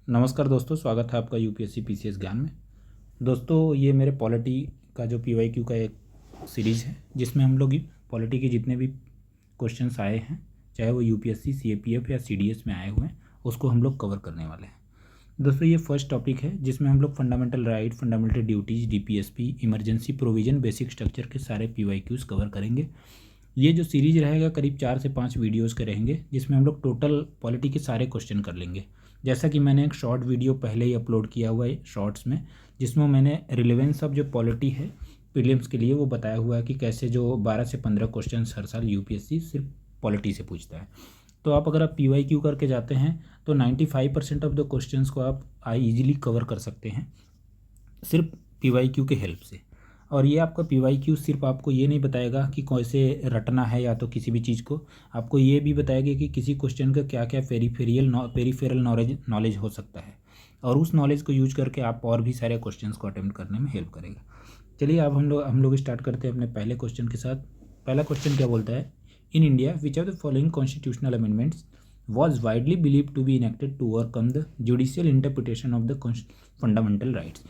नमस्कार दोस्तों, स्वागत है आपका यूपीएससी पीसीएस ज्ञान में। दोस्तों, ये मेरे पॉलिटी का जो पीवाईक्यू का एक सीरीज़ है जिसमें हम लोग पॉलिटी के जितने भी क्वेश्चंस आए हैं, चाहे वो यूपीएससी, सीएपीएफ या सीडीएस में आए हुए हैं, उसको हम लोग कवर करने वाले हैं। दोस्तों, ये फर्स्ट टॉपिक है जिसमें हम लोग fundamental right, fundamental duties, DPSP, emergency provision, basic structure के सारे पीवाईक्यूज़ कवर करेंगे। ये जो सीरीज़ रहेगा करीब 4 से 5 वीडियोज़ के रहेंगे जिसमें हम लोग टोटल पॉलिटी के सारे क्वेश्चन कर लेंगे। जैसा कि मैंने एक शॉर्ट वीडियो पहले ही अपलोड किया हुआ है शॉर्ट्स में, जिसमें मैंने रिलेवेंस ऑफ जो पॉलिटी है प्रीलिम्स के लिए वो बताया हुआ है कि कैसे जो 12 से 15 क्वेश्चन हर साल यूपीएससी सिर्फ पॉलिटी से पूछता है। तो अगर आप पीवाईक्यू करके जाते हैं तो 95% ऑफ द क्वेश्चंस को आप ईजिली कवर कर सकते हैं सिर्फ पीवाईक्यू के हेल्प से। और ये आपका पीवाईक्यू सिर्फ आपको ये नहीं बताएगा कि कैसे रटना है या तो किसी भी चीज़ को, आपको ये भी बताएगा कि किसी क्वेश्चन का क्या क्या पेरीफेरल नॉलेज हो सकता है, और उस नॉलेज को यूज करके आप और भी सारे क्वेश्चंस को अटेम्प्ट करने में हेल्प करेगा। चलिए अब हम लोग स्टार्ट करते हैं अपने पहले क्वेश्चन के साथ। पहला क्वेश्चन क्या बोलता है, in India which of the following constitutional amendments was widely believed to be enacted to overcome the judicial interpretation of the fundamental rights।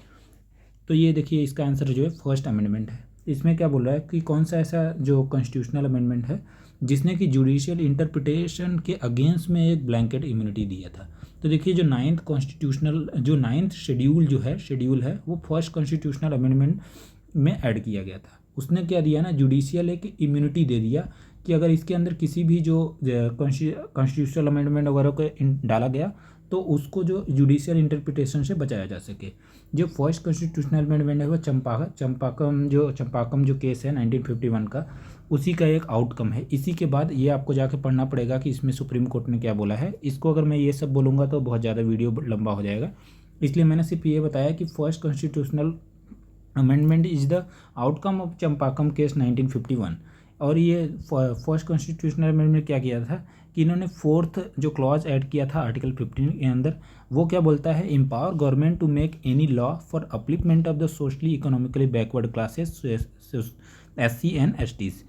तो ये देखिए, इसका आंसर जो है फर्स्ट अमेंडमेंट है। इसमें क्या बोल रहा है कि कौन सा ऐसा जो कॉन्स्टिट्यूशनल अमेंडमेंट है जिसने कि जुडिशियल इंटरप्रिटेशन के अगेंस्ट में एक ब्लैंकेट इम्यूनिटी दिया था। तो देखिए, जो नाइन्थ शेड्यूल है वो फर्स्ट कॉन्स्टिट्यूशनल अमेंडमेंट में ऐड किया गया था। उसने क्या दिया ना, जुडिशियल एक इम्यूनिटी दे दिया कि अगर इसके अंदर किसी भी जो कॉन्स्टिट्यूशनल अमेंडमेंट वगैरह को डाला गया तो उसको जो जुडिशियल इंटरप्रिटेशन से बचाया जा सके। जो फर्स्ट कॉन्स्टिट्यूशनल अमेंडमेंट है वो चंपाकम जो केस है 1951 का, उसी का एक आउटकम है। इसी के बाद ये आपको जाके पढ़ना पड़ेगा कि इसमें सुप्रीम कोर्ट ने क्या बोला है। इसको अगर मैं ये सब बोलूँगा तो बहुत ज़्यादा वीडियो लंबा हो जाएगा, इसलिए मैंने सिर्फ ये बताया कि first constitutional amendment is the outcome of Champakam case 1951। और ये फर्स्ट कॉन्स्टिट्यूशनल अमेंडमेंट क्या किया था कि इन्होंने फोर्थ जो क्लॉज ऐड किया था आर्टिकल 15 के अंदर, वो क्या बोलता है, empower government to make any law for upliftment of the socially economically backward classes SC and STs।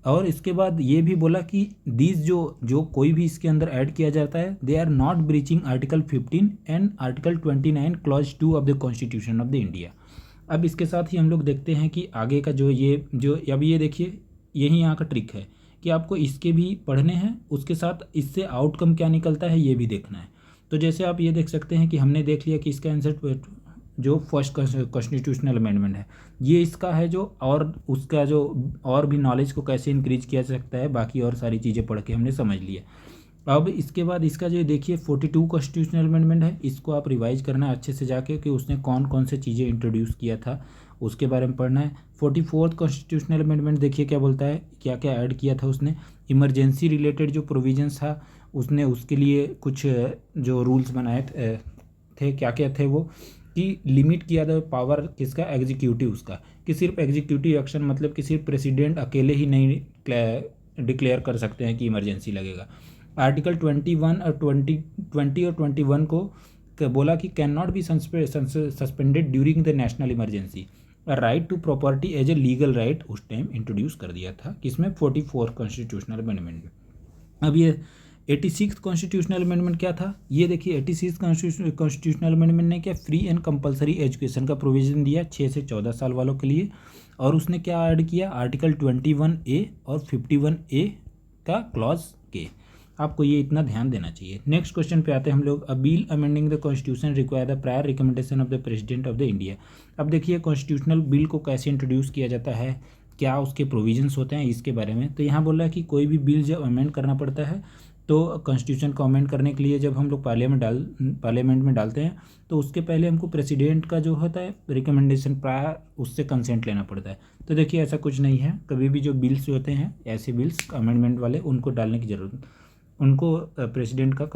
और इसके बाद ये भी बोला कि दीज जो कोई भी इसके अंदर ऐड किया जाता है, they are not breaching article 15 and article 29 clause 2 of the constitution of the India. अब इसके साथ ही हम लोग देखते हैं कि आगे का अब ये देखिए, यही यहाँ का ट्रिक है कि आपको इसके भी पढ़ने हैं, उसके साथ इससे आउटकम क्या निकलता है ये भी देखना है। तो जैसे आप ये देख सकते हैं कि हमने देख लिया कि इसका आंसर जो फर्स्ट कॉन्स्टिट्यूशनल अमेंडमेंट है ये इसका है, जो और उसका जो और भी नॉलेज को कैसे इंक्रीज किया जा सकता है, बाकी और सारी चीज़ें पढ़ के हमने समझ लिया। अब इसके बाद इसका जो देखिए 42 कॉन्स्टिट्यूशनल अमेंडमेंट है, इसको आप रिवाइज करना है अच्छे से जाके कि उसने कौन कौन से चीज़ें इंट्रोड्यूस किया था, उसके बारे में पढ़ना है। 44th कॉन्स्टिट्यूशनल अमेंडमेंट देखिए क्या बोलता है, क्या क्या ऐड किया था उसने। इमरजेंसी रिलेटेड जो प्रोविजंस था उसने उसके लिए कुछ जो रूल्स बनाए थे, क्या क्या थे वो, कि लिमिट किया था पावर किसका, एग्जीक्यूटिव उसका, कि सिर्फ एग्जीक्यूटिव एक्शन, मतलब कि सिर्फ प्रेसिडेंट अकेले ही नहीं डिक्लेयर कर सकते हैं कि इमरजेंसी लगेगा। आर्टिकल 21 और 21 को बोला कि can not be suspended during the national emergency. Right to property as a legal right उस टाइम इंट्रोड्यूस कर दिया था, किसमें 44 कॉन्स्टिट्यूशनल अमेंडमेंट में। अब ये 86 कॉन्स्टिट्यूशनल अमेंडमेंट क्या था, ये देखिए 86 कॉन्स्टिट्यूशनल अमेंडमेंट ने क्या फ्री एंड कंपलसरी एजुकेशन का प्रोविजन दिया 6 से 14 साल वालों के लिए। और उसने क्या ऐड किया, आर्टिकल 21A और 51A का क्लॉज के। आपको ये इतना ध्यान देना चाहिए। नेक्स्ट क्वेश्चन पे आते हैं हम लोग। अ bill amending the constitution require the prior recommendation of the president of the India. अब देखिए कॉन्स्टिट्यूशनल बिल को कैसे इंट्रोड्यूस किया जाता है, क्या उसके प्रोविजंस होते हैं, इसके बारे में। तो यहाँ बोल रहा है कि कोई भी बिल जब अमेंड करना पड़ता है तो कॉन्स्टिट्यूशन को अमेंड करने के लिए जब हम लोग पार्लियामेंट में डालते हैं तो उसके पहले हमको प्रेसिडेंट का जो होता है रिकमेंडेशन, प्रायर उससे कंसेंट लेना पड़ता है। तो देखिए ऐसा कुछ नहीं है, कभी भी जो बिल्स होते हैं ऐसे बिल्स अमेंडमेंट वाले, उनको डालने की जरूरत, उनको प्रेसिडेंट का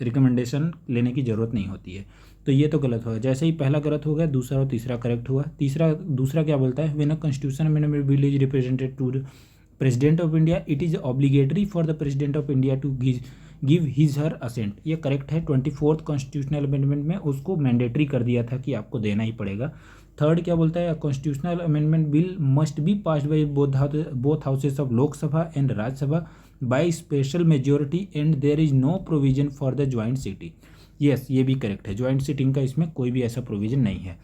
रिकमेंडेशन लेने की ज़रूरत नहीं होती है। तो ये तो गलत हुआ। जैसे ही पहला गलत हो गया, दूसरा और तीसरा करेक्ट हुआ। दूसरा क्या बोलता है, when a constitution amendment bill is represented to the president of India it is obligatory for the president of India to give his her assent. ये करेक्ट है। 24th कॉन्स्टिट्यूशनल अमेंडमेंट में उसको मैंडेटरी कर दिया था कि आपको देना ही पड़ेगा। थर्ड क्या बोलता है, constitutional amendment bill must be passed by both houses of Lok Sabha and Rajya Sabha by special majority and there is no provision for the joint city. Yes, ये भी करेक्ट है, ज्वाइंट सीटिंग का इसमें कोई भी ऐसा प्रोविज़न नहीं है।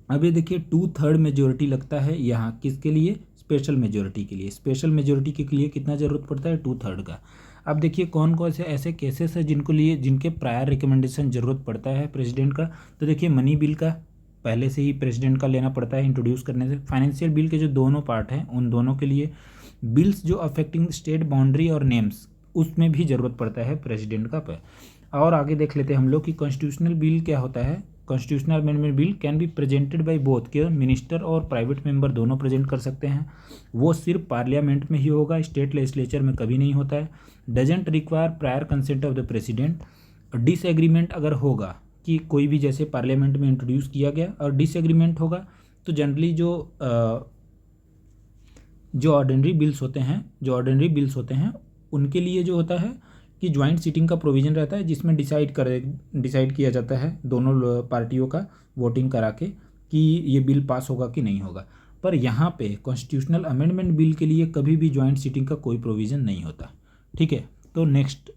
अब ये देखिए 2/3 मेजोरिटी लगता है यहाँ किसके लिए, स्पेशल मेजोरिटी के लिए। स्पेशल मेजोरिटी के लिए कितना ज़रूरत पड़ता है, 2/3 का। अब देखिए कौन कौन से ऐसे केसेस है जिनके प्रायर रिकमेंडेशन ज़रूरत पड़ता है प्रेसिडेंट का। तो देखिए मनी बिल का पहले से ही प्रेसिडेंट का लेना पड़ता है इंट्रोड्यूस करने से। फाइनेंशियल बिल के जो दोनों पार्ट हैं उन दोनों के लिए, बिल्स जो अफेक्टिंग स्टेट बाउंड्री और नेम्स उसमें भी ज़रूरत पड़ता है प्रेसिडेंट का। और आगे देख लेते हैं हम लोग कि कॉन्स्टिट्यूशनल बिल क्या होता है। Constitutional amendment bill can be presented by both, के मिनिस्टर और प्राइवेट मेंबर दोनों प्रेजेंट कर सकते हैं। वो सिर्फ पार्लियामेंट में ही होगा, स्टेट लेजिस्लेचर में कभी नहीं होता है। Doesn't require prior consent of the president. Disagreement अगर होगा कि कोई भी जैसे पार्लियामेंट में इंट्रोड्यूस किया गया और डिसएग्रीमेंट होगा तो जनरली जो ऑर्डिनरी बिल्स होते हैं उनके लिए जो होता है कि ज्वाइंट सीटिंग का प्रोविज़न रहता है, जिसमें डिसाइड किया जाता है दोनों पार्टियों का वोटिंग करा के कि ये बिल पास होगा कि नहीं होगा। पर यहाँ पे कॉन्स्टिट्यूशनल अमेंडमेंट बिल के लिए कभी भी ज्वाइंट सीटिंग का कोई प्रोविज़न नहीं होता। ठीक है, तो नेक्स्ट,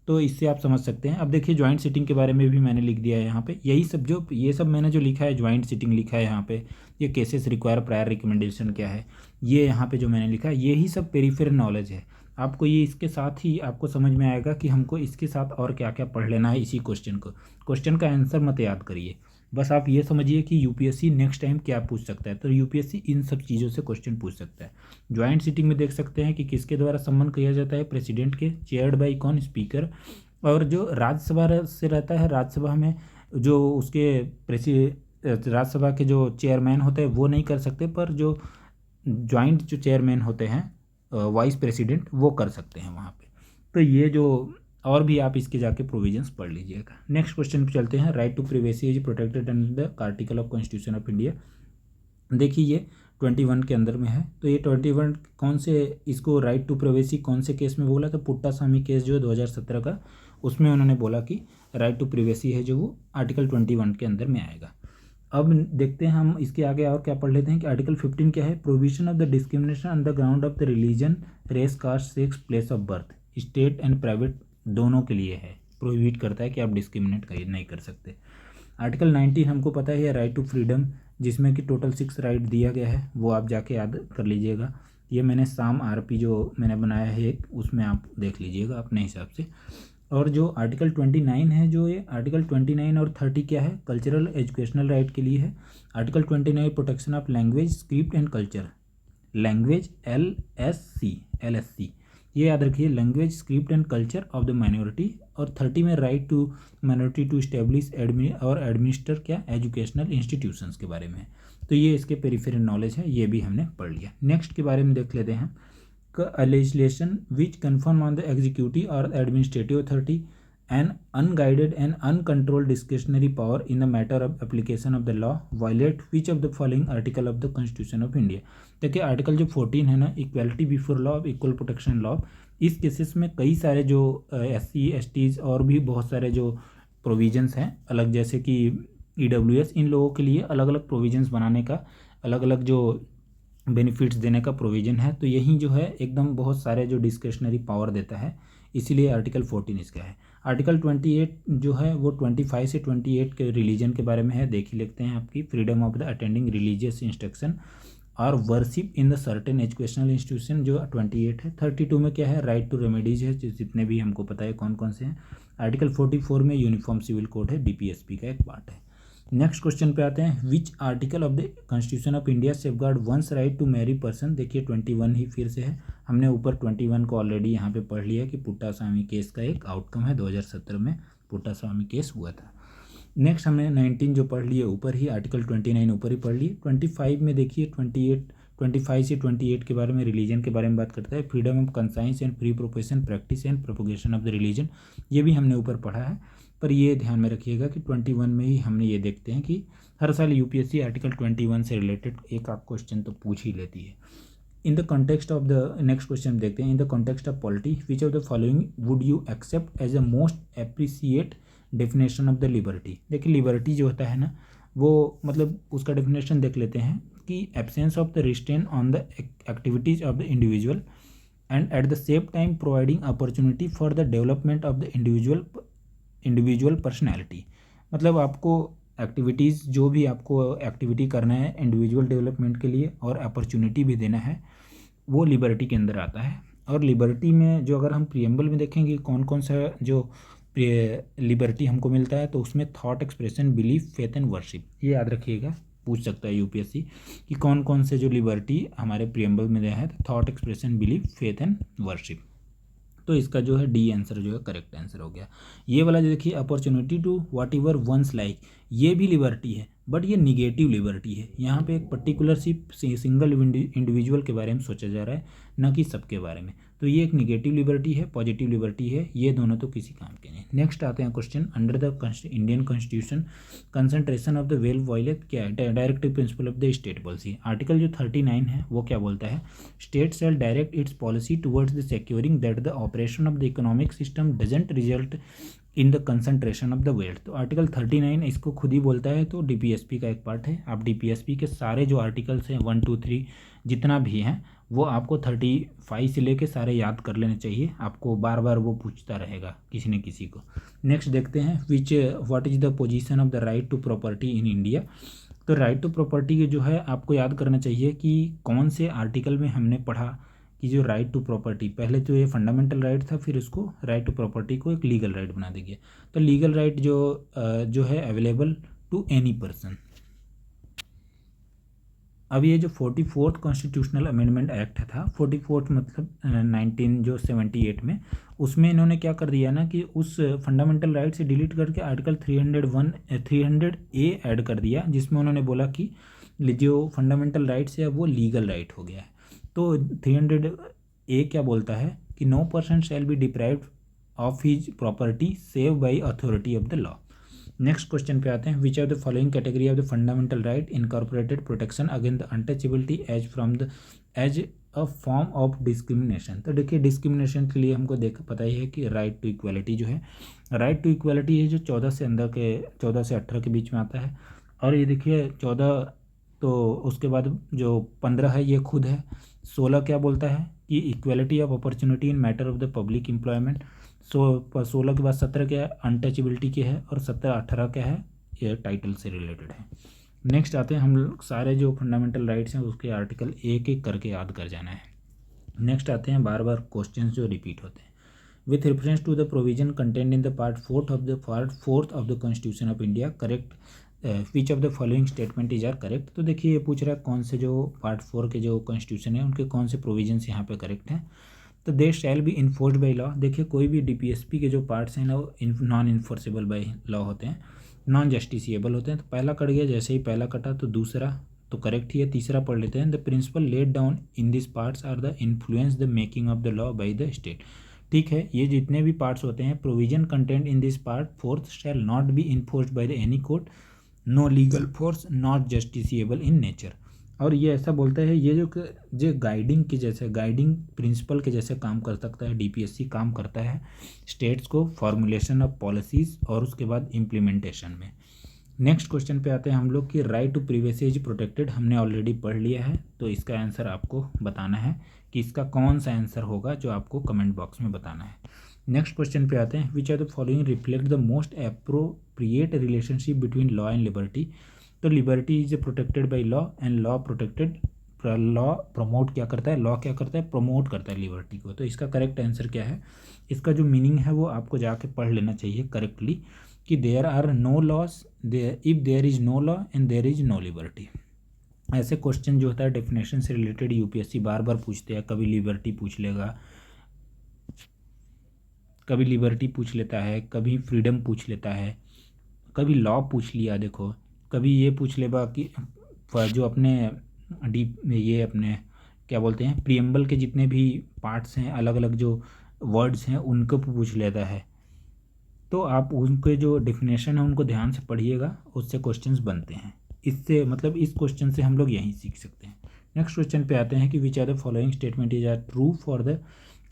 तो इससे आप समझ सकते हैं। अब देखिए ज्वाइंट सीटिंग के बारे में भी मैंने लिख दिया है यहाँ पे। ये सब मैंने जो लिखा है, ज्वाइंट सीटिंग लिखा है यहाँ पे, ये केसेस रिक्वायर प्रायर रिकमेंडेशन क्या है, ये यहाँ पे जो मैंने लिखा है, यही सब पेरिफेरल नॉलेज है। आपको ये इसके साथ ही आपको समझ में आएगा कि हमको इसके साथ और क्या क्या पढ़ लेना है इसी क्वेश्चन का आंसर मत याद करिए, बस आप ये समझिए कि यूपीएससी नेक्स्ट टाइम क्या पूछ सकता है। तो यूपीएससी इन सब चीज़ों से क्वेश्चन पूछ सकता है। ज्वाइंट सीटिंग में देख सकते हैं कि किसके द्वारा सम्मन किया जाता है, प्रेसिडेंट के, चेयर्ड बाई कौन, स्पीकर। और जो राज्यसभा से रहता है, राज्यसभा में जो राज्यसभा के जो चेयरमैन होते हैं वो नहीं कर सकते, पर जो ज्वाइंट जो चेयरमैन होते हैं वाइस प्रेसिडेंट वो कर सकते हैं वहाँ पे। तो ये जो और भी आप इसके जाके प्रोविजंस पढ़ लीजिएगा। नेक्स्ट क्वेश्चन पे चलते हैं। Right to privacy is protected under the article of constitution of India. देखिए ये 21 के अंदर में है। तो ये 21 कौन से, इसको राइट टू प्राइवेसी कौन से केस में बोला? तो पुट्टास्वामी केस जो 2017 का, उसमें उन्होंने बोला कि राइट टू प्राइवेसी है जो वो आर्टिकल 21 के अंदर में आएगा। अब देखते हैं हम इसके आगे और क्या पढ़ लेते हैं कि आर्टिकल 15 क्या है। Provision of the discrimination on the ground of the religion, race, caste, sex, place of birth, state and private दोनों के लिए है। प्रोहिबिट करता है कि आप डिस्क्रिमिनेट नहीं कर सकते। आर्टिकल 19 हमको पता है, राइट टू फ्रीडम, जिसमें कि टोटल 6 राइट दिया गया है, वो आप जाके याद कर लीजिएगा। ये मैंने साम आरपी जो मैंने बनाया है एक, उसमें आप देख लीजिएगा अपने हिसाब से। और जो आर्टिकल 29 है, जो ये आर्टिकल 29 और 30 क्या है, कल्चरल एजुकेशनल राइट के लिए है। Article 29 protection of language, script and culture, language LSC, ये याद रखिए, language, script and culture of the minority. और 30 में right to minority to establish और एडमिनिस्टर क्या, एजुकेशनल इंस्टीट्यूशंस के बारे में है। तो ये इसके पेरिफेरल नॉलेज है, ये भी हमने पढ़ लिया। नेक्स्ट के बारे में देख लेते हैं। Legislation which confirm on the executive और administrative authority and unguided and uncontrolled discretionary power in the matter of application of the law violate which of the following article of the constitution of India. देखिए article जो 14 है ना, equality before law, equal protection law, इस cases में कई सारे जो SC STs और भी बहुत सारे जो प्रोविजंस हैं अलग, जैसे कि EWS, इन लोगों के लिए अलग अलग प्रोविजंस बनाने का, अलग अलग जो बेनिफिट्स देने का प्रोविज़न है। तो यही जो है एकदम बहुत सारे जो डिस्क्रिशनरी पावर देता है, इसीलिए आर्टिकल 14 इसका है। आर्टिकल 28 जो है वो 25 से 28 के रिलीजन के बारे में है, देख ही लेते हैं आपकी। Freedom of the attending religious instruction और worship in the certain educational institution जो 28 है। 32 में क्या है, राइट टू रेमेडीज है, जितने भी हमको पता है कौन कौन से हैं। आर्टिकल 44 में यूनिफॉर्म सिविल कोड है, DPSP का एक पार्ट है। नेक्स्ट क्वेश्चन पे आते हैं। Which article of the constitution of India safeguard ones right to marry person. देखिए 21 ही फिर से है, हमने ऊपर 21 को ऑलरेडी यहाँ पे पढ़ लिया कि पुट्टास्वामी केस का एक आउटकम है, 2017 में पुट्टास्वामी केस हुआ था। नेक्स्ट हमने 19 जो पढ़ लिए ऊपर ही, आर्टिकल 29 ऊपर ही पढ़ लिए। 25 में देखिए 25 से 28 के बारे में, रिलीजन के बारे में बात करता है। Freedom of conscience and free profession, practice and propagation of the religion, ये भी हमने ऊपर पढ़ा है। पर ये ध्यान में रखिएगा कि 21 में ही हमने ये देखते हैं कि हर साल यूपीएससी आर्टिकल 21 से रिलेटेड एक आध क्वेश्चन तो पूछ ही लेती है। In the context of the, next question देखते हैं। In the context of polity which of the following would you accept as a most appreciate definition of the liberty. देखिए लिबर्टी जो होता है ना, वो मतलब उसका डेफिनेशन देख लेते हैं कि absence of the restrain on the activities of the individual and at the same time providing opportunity for the development of the individual personality, मतलब आपको एक्टिविटीज़, जो भी आपको एक्टिविटी करना है इंडिविजुअल डेवलपमेंट के लिए और अपॉर्चुनिटी भी देना है, वो लिबर्टी के अंदर आता है। और लिबर्टी में जो अगर हम प्रियम्बल में देखेंगे कौन कौन सा जो लिबर्टी हमको मिलता है, तो उसमें thought expression, belief, faith and worship, ये याद रखिएगा, पूछ सकता है यूपीएससी कि कौन कौन से जो लिबर्टी हमारे प्रियम्बल में दिया है, thought expression, belief, faith and worship. तो इसका जो है डी आंसर जो है करेक्ट आंसर हो गया। ये वाला जो देखिए opportunity to whatever ones like, ये भी लिबर्टी है, बट ये निगेटिव लिबर्टी है। यहाँ पे एक पर्टिकुलर सिंगल इंडिविजुअल के बारे में सोचा जा रहा है, न कि सबके बारे में। तो ये एक निगेटिव लिबर्टी है, पॉजिटिव लिबर्टी है, ये दोनों तो किसी काम के नहीं। नेक्स्ट आते हैं question, under the Indian constitution concentration of the well violate क्या है, directive principle of the state policy. Article जो 39 है वो क्या बोलता है, state shall direct its policy towards the securing that the operation of the economic system doesn't result in the concentration of the wealth. तो article 39 इसको खुद ही बोलता है, तो डीपीएसपी का एक पार्ट है। आप डीपीएसपी के सारे जो आर्टिकल्स हैं 1 2 3 जितना भी हैं वो आपको 35 से लेके सारे याद कर लेने चाहिए, आपको बार बार वो पूछता रहेगा किसी न किसी को। नेक्स्ट देखते हैं what is the position of the right to property in India. तो राइट टू प्रॉपर्टी के जो है आपको याद करना चाहिए कि कौन से आर्टिकल में हमने पढ़ा कि जो राइट टू प्रॉपर्टी, पहले तो ये फंडामेंटल राइट था, फिर उसको राइट टू प्रॉपर्टी को एक लीगल राइट बना दिया। तो लीगल राइट जो है अवेलेबल टू एनी पर्सन। अब ये जो 44th कॉन्स्टिट्यूशनल अमेंडमेंट एक्ट था, 44th मतलब 1978 में, उसमें इन्होंने क्या कर दिया ना कि उस फंडामेंटल राइट से डिलीट करके आर्टिकल 300A ऐड कर दिया, जिसमें उन्होंने बोला कि जो फंडामेंटल राइट्स है वो लीगल राइट हो गया है। तो 300A क्या बोलता है कि no person shall be deprived of his property save by authority of the law. Next question पे आते हैं, which are the following category of the fundamental right incorporated protection against the untouchability as a form of discrimination. तो देखिए discrimination के लिए हमको पता ही है कि राइट टू इक्वालिटी जो है, राइट टू इक्वालिटी है जो 14 से 18 के बीच में आता है। और ये देखिए 14, तो उसके बाद जो 15 है ये खुद है। 16 क्या बोलता है कि equality of opportunity in matter of the public employment. 16 के बाद 17 क्या है, अनटचेबिलिटी के है, और 17-18 क्या है, ये टाइटल से रिलेटेड है। नेक्स्ट आते हैं, हम लोग सारे जो फंडामेंटल राइट्स हैं उसके आर्टिकल एक एक करके याद कर जाना है। नेक्स्ट आते हैं बार बार क्वेश्चंस जो रिपीट होते हैं, with reference to the provision content in the part fourth of the constitution of India correct which of the following statement is are correct. तो देखिए ये पूछ रहा है कौन से जो पार्ट 4 के जो कॉन्स्टिट्यूशन है उनके कौन से प्रोविजंस यहाँ पे करेक्ट हैं। तो they shall be enforced by law. देखिए कोई भी डीपीएसपी के जो पार्ट्स हैं ना वो नॉन इन्फोर्सेबल बाई लॉ होते हैं, नॉन जस्टिसिएबल होते हैं। तो पहला कट गया, जैसे ही पहला कटा तो दूसरा तो करेक्ट ही है, तीसरा पढ़ लेते हैं, the principle laid down in this parts are the influence the making of the law by the state. ठीक है, ये जितने भी पार्ट्स होते हैं, provision content in this part fourth shall not be enforced by the any court, no legal force, not justiciable in nature. और ये ऐसा बोलता है, ये जो गाइडिंग के जैसे, गाइडिंग प्रिंसिपल के जैसे काम कर सकता है, डीपीएससी काम करता है स्टेट्स को फॉर्मुलेशन ऑफ पॉलिसीज़ और उसके बाद इम्प्लीमेंटेशन में। नेक्स्ट क्वेश्चन पे आते हैं हम लोग कि right to privacy is protected, हमने ऑलरेडी पढ़ लिया है, तो इसका आंसर आपको बताना है कि इसका कौन सा आंसर होगा, जो आपको कमेंट बॉक्स में बताना है। नेक्स्ट क्वेश्चन पे आते हैं, which are the following reflect the most appropriate relationship between law and liberty. तो liberty is protected by law and law promote क्या करता है, लॉ क्या करता है, प्रमोट करता है लिबर्टी को। तो इसका करेक्ट आंसर क्या है, इसका जो मीनिंग है वो आपको जाके पढ़ लेना चाहिए करेक्टली कि there are no laws if there is no law and there is no liberty. ऐसे क्वेश्चन जो होता है डेफिनेशन से रिलेटेड यूपीएससी बार बार पूछते हैं, कभी लिबर्टी पूछ लेगा, कभी लिबर्टी पूछ लेता है, कभी फ्रीडम पूछ लेता है, कभी लॉ पूछ लिया, देखो कभी ये पूछ लेगा कि जो अपने ये अपने क्या बोलते हैं प्रियम्बल के जितने भी पार्ट्स हैं, अलग अलग जो वर्ड्स हैं उनको पूछ लेता है। तो आप उनके जो डेफिनेशन है उनको ध्यान से पढ़िएगा, उससे क्वेश्चंस बनते हैं। इससे मतलब इस क्वेश्चन से हम लोग यहीं सीख सकते हैं। नेक्स्ट क्वेश्चन पे आते हैं कि which are the following statement is are true for the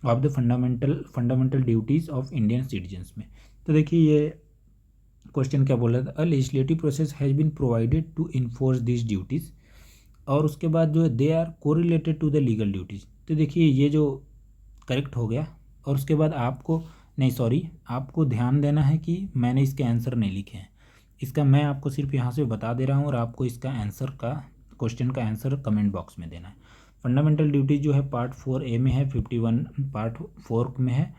of the fundamental duties of Indian citizens में। तो देखिए ये क्वेश्चन क्या बोल रहा था, a legislative process has been provided to enforce this duties, और उसके बाद जो है they are correlated to the legal duties. तो देखिए ये जो करेक्ट हो गया, और उसके बाद आपको नहीं सॉरी, आपको ध्यान देना है कि मैंने इसके आंसर नहीं लिखे हैं, इसका मैं आपको सिर्फ यहाँ से बता दे रहा हूँ और आपको इसका आंसर का क्वेश्चन का आंसर कमेंट बॉक्स में देना है। फंडामेंटल ड्यूटी जो है पार्ट 4A में है, 51 पार्ट 4 में है,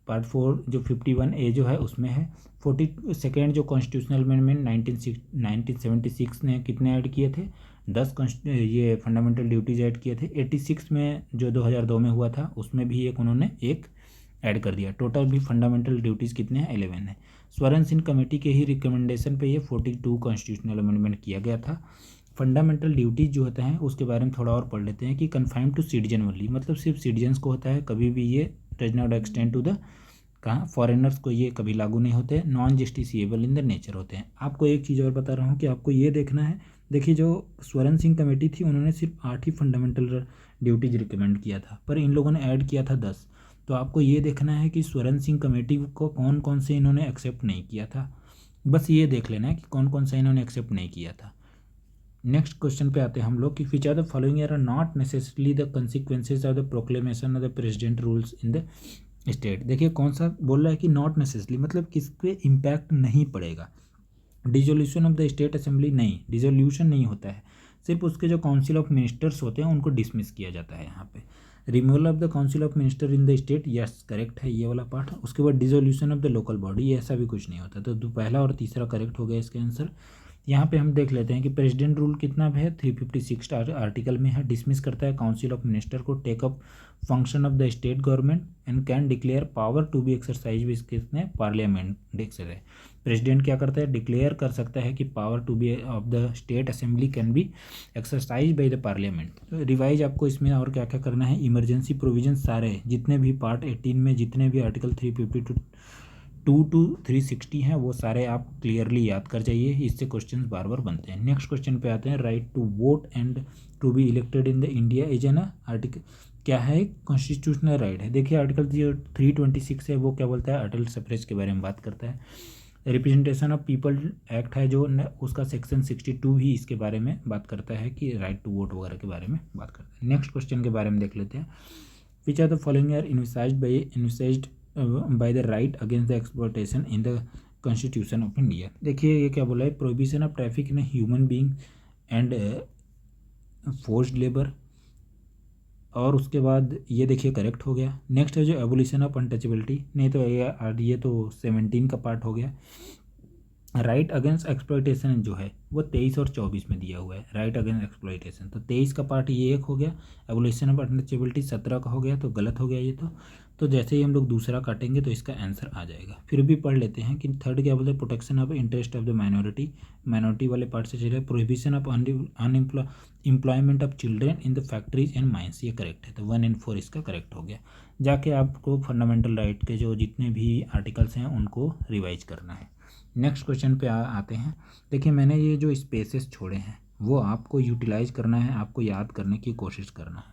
पार्ट 4 जो 51A जो है उसमें है। 42nd जो कॉन्स्टिट्यूशनल अमेंडमेंट 1976 ने कितने ऐड किए थे, 10 ये फंडामेंटल ड्यूटीज ऐड किए थे। 86 में जो 2002 में हुआ था उसमें भी उन्होंने एक ऐड कर दिया। टोटल भी फंडामेंटल ड्यूटीज़ कितने हैं, 11 है। स्वर्ण सिंह कमेटी के ही रिकमेंडेशन पे ये 42 कॉन्स्टिट्यूशनल अमेंडमेंट किया गया था। फंडामेंटल ड्यूटीज जो होता है उसके बारे में थोड़ा और पढ़ लेते हैं कि कन्फाइम टू सिटीजन ओनली, मतलब सिर्फ सिटीजन्स को होता है, कभी भी ये does not extend to the कहाँ फॉरेनर्स को ये कभी लागू नहीं होते, non justiciable in the nature होते हैं। आपको एक चीज़ और बता रहा हूँ कि आपको ये देखना है, देखिए जो स्वर्ण सिंह कमेटी थी उन्होंने सिर्फ 8 ही फंडामेंटल ड्यूटीज रिकमेंड किया था, पर इन लोगों ने ऐड किया था 10। तो आपको ये देखना है कि स्वर्ण सिंह कमेटी को कौन कौन से इन्होंने एक्सेप्ट नहीं किया था, बस ये देख लेना है कि कौन कौन सा इन्होंने एक्सेप्ट नहीं किया था। नेक्स्ट क्वेश्चन पे आते हैं हम लोग कि which are the following are not necessarily the consequences of the proclamation of the president rules in the state. देखिए कौन सा बोल रहा है कि नॉट नेसेसरली, मतलब किस पे इम्पैक्ट नहीं पड़ेगा। Dissolution of the state assembly, नहीं डिसोल्यूशन नहीं होता है, सिर्फ उसके जो काउंसिल ऑफ मिनिस्टर्स होते हैं उनको डिसमिस किया जाता है यहाँ पे। Removal of the council of minister in the state, yes correct है ये वाला पार्ट। उसके बाद dissolution of the local body, ऐसा भी कुछ नहीं होता, तो पहला और तीसरा करेक्ट हो गया इसके आंसर। यहाँ पे हम देख लेते हैं कि प्रेसिडेंट रूल कितना है, 356 आर्टिकल में है, डिसमिस करता है काउंसिल ऑफ मिनिस्टर को, take up function of the state government and can declare power to be exercise with किसने, पार्लियामेंट डिक्लेयर है। प्रेसिडेंट क्या करता है, डिक्लेयर कर सकता है कि power to be of the state assembly can be exercise by the parliament. तो रिवाइज आपको इसमें और क्या क्या करना है, इमरजेंसी प्रोविजन सारे जितने भी पार्ट 18 में जितने भी आर्टिकल 352 to 360 हैं वो सारे आप क्लियरली याद कर जाइए, इससे क्वेश्चंस बार बार बनते हैं। नेक्स्ट क्वेश्चन पे आते हैं, right to vote and to be elected in the India is an article, क्या है, कॉन्स्टिट्यूशनल राइट है। देखिए आर्टिकल जो 326 है वो क्या बोलता है, अटल सफरेज के बारे में बात करता है। रिप्रेजेंटेशन ऑफ पीपल एक्ट है जो उसका सेक्शन 62 ही इसके बारे में बात करता है कि राइट टू वोट वगैरह के बारे में बात करता है। नेक्स्ट क्वेश्चन के बारे में देख लेते हैं, which are the following are envisaged by the right against the exploitation in the constitution of India. देखिए ये क्या बोला है, prohibition of traffic in human being and forced labour, और उसके बाद ये देखिए करेक्ट हो गया। नेक्स्ट है जो एबोलिशन ऑफ अनटचेबिलिटी, नहीं तो ये तो 17 का पार्ट हो गया। राइट अगेंस्ट एक्सप्लॉयटेशन जो है वो 23 और 24 में दिया हुआ है, राइट अगेंस्ट एक्सप्लॉयटेशन, तो 23 का पार्ट ये एक हो गया। एबोलिशन ऑफ अनटचेबिलिटी 17 का हो गया, तो गलत हो गया ये तो जैसे ही हम लोग दूसरा काटेंगे तो इसका आंसर आ जाएगा। फिर भी पढ़ लेते हैं कि थर्ड क्या बोलते हैं, protection of interest of the minority वाले पार्ट से चले, prohibition of employment of children in the factories and mines, ये करेक्ट है, तो 1 और 4 इसका करेक्ट हो गया। जाके आपको फंडामेंटल राइट के जो जितने भी आर्टिकल्स हैं उनको रिवाइज करना है। नेक्स्ट क्वेश्चन पे आते हैं, देखिए मैंने ये जो स्पेसेस छोड़े हैं वो आपको यूटिलाइज करना है, आपको याद करने की कोशिश करना है।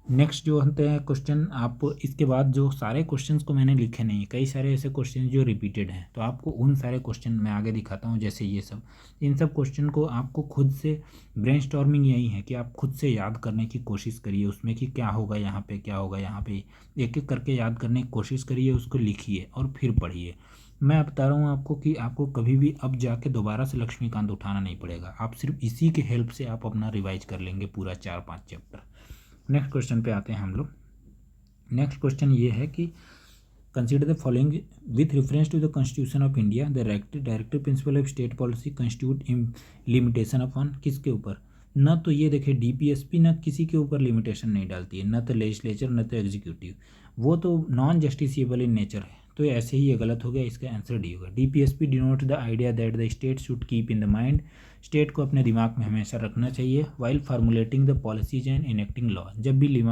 नेक्स्ट जो होते हैं क्वेश्चन, आप इसके बाद जो सारे क्वेश्चंस को मैंने लिखे नहीं, कई सारे ऐसे क्वेश्चन जो रिपीटेड हैं, तो आपको उन सारे क्वेश्चन मैं आगे दिखाता हूँ, जैसे ये सब, इन सब क्वेश्चन को आपको खुद से ब्रेनस्टॉर्मिंग यही है कि आप खुद से याद करने की कोशिश करिए उसमें कि क्या होगा यहाँ पे, क्या होगा यहाँ पे, एक एक करके याद करने की कोशिश करिए, उसको लिखिए और फिर पढ़िए। मैं बता रहा हूँ आपको कि आपको कभी भी अब जाके दोबारा से लक्ष्मीकांत उठाना नहीं पड़ेगा, आप सिर्फ इसी के हेल्प से आप अपना रिवाइज कर लेंगे पूरा 4-5 चैप्टर। नेक्स्ट क्वेश्चन पे आते हैं हम लोग। नेक्स्ट क्वेश्चन ये है कि consider the following with reference to the constitution of India the directive principle of state policy constitute limitation of on, किसके ऊपर, न तो ये देखिए डीपीएसपी न किसी के ऊपर लिमिटेशन नहीं डालती है, न तो लेजिस्लेचर न तो एग्जीक्यूटिव, वो तो नॉन जस्टिसिएबल इन नेचर है, तो ऐसे ही ये गलत हो गया, इसका आंसर डी होगा। DPSP denote the idea that the state should keep in the mind, state को अपने दिमाग में हमेशा रखना चाहिए, while formulating the policies and enacting law, जब भी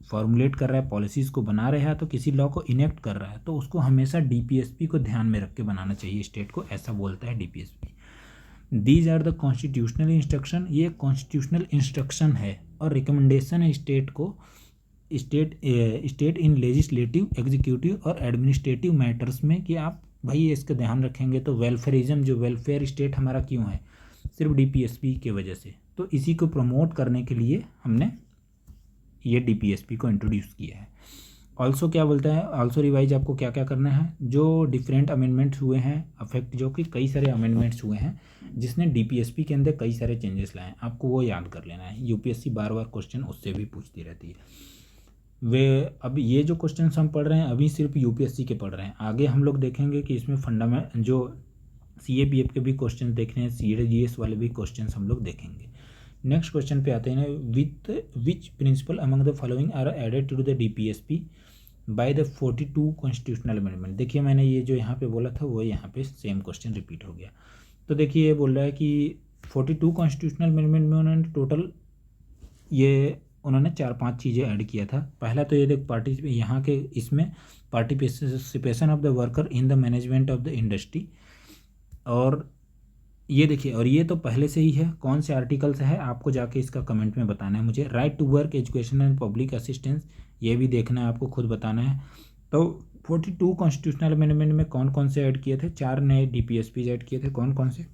फॉर्मुलेट कर रहा है, पॉलिसीज़ को बना रहा है, तो किसी लॉ को इनेक्ट कर रहा है, तो उसको हमेशा डीपीएसपी को ध्यान में रख के बनाना चाहिए स्टेट को, ऐसा बोलता है DPSP. These are the constitutional instruction, ये कॉन्स्टिट्यूशनल इंस्ट्रक्शन है और रिकमेंडेशन है स्टेट को, स्टेट इन लेजिस्लेटिव, एग्जीक्यूटिव और एडमिनिस्ट्रेटिव मैटर्स में, कि आप भाई इसका ध्यान रखेंगे तो वेलफेयरिज्म, जो वेलफेयर स्टेट हमारा क्यों है, सिर्फ डीपीएसपी के वजह से, तो इसी को प्रमोट करने के लिए हमने ये डीपीएसपी को इंट्रोड्यूस किया है। ऑल्सो क्या बोलता है, ऑल्सो रिवाइज आपको क्या क्या करना है, जो डिफरेंट अमेंडमेंट्स हुए हैं अफेक्ट, जो कि कई सारे अमेंडमेंट्स हुए हैं जिसने डीपीएसपी के अंदर कई सारे चेंजेस लाए हैं, आपको वो याद कर लेना है। यूपीएससी बार बार क्वेश्चन उससे भी पूछती रहती है। वे अब ये जो क्वेश्चन हम पढ़ रहे हैं अभी सिर्फ यूपीएससी के पढ़ रहे हैं, आगे हम लोग देखेंगे कि इसमें फंडामेंट जो सीएपीएफ के भी क्वेश्चन देखने हैं, सीडीएस वाले भी क्वेश्चन हम लोग देखेंगे। नेक्स्ट क्वेश्चन पे आते हैं, with which principle among the following are added to the DPSP by the 42 constitutional amendment. देखिए मैंने ये जो यहाँ पे बोला था वो यहाँ पे सेम क्वेश्चन रिपीट हो गया। तो देखिए ये बोल रहा है कि 42 कॉन्स्टिट्यूशनल अमेंडमेंट में उन्होंने टोटल ये उन्होंने 4-5 चीज़ें ऐड किया था। पहला तो ये देख यहाँ के इसमें participation of the worker in the management of the industry, और ये देखिए, और ये तो पहले से ही है, कौन से आर्टिकल से है आपको जाके इसका कमेंट में बताना है मुझे। Right to work, education and public assistance, ये भी देखना है आपको, खुद बताना है। तो 42 कॉन्स्टिट्यूशनल अमेंडमेंट में कौन कौन से ऐड किए थे, 4 नए डीपीएसपी ऐड किए थे, कौन कौन से,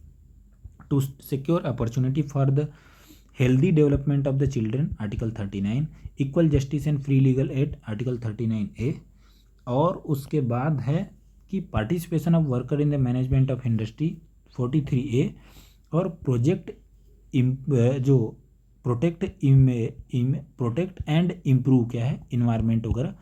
to secure opportunity for the healthy development of the children article 39, equal justice and free legal aid article 39A, और उसके बाद है कि participation of worker in the management of industry 43A, और प्रोजेक्ट जो प्रोटेक्ट एंड इम्प्रूव क्या है environment वगैरह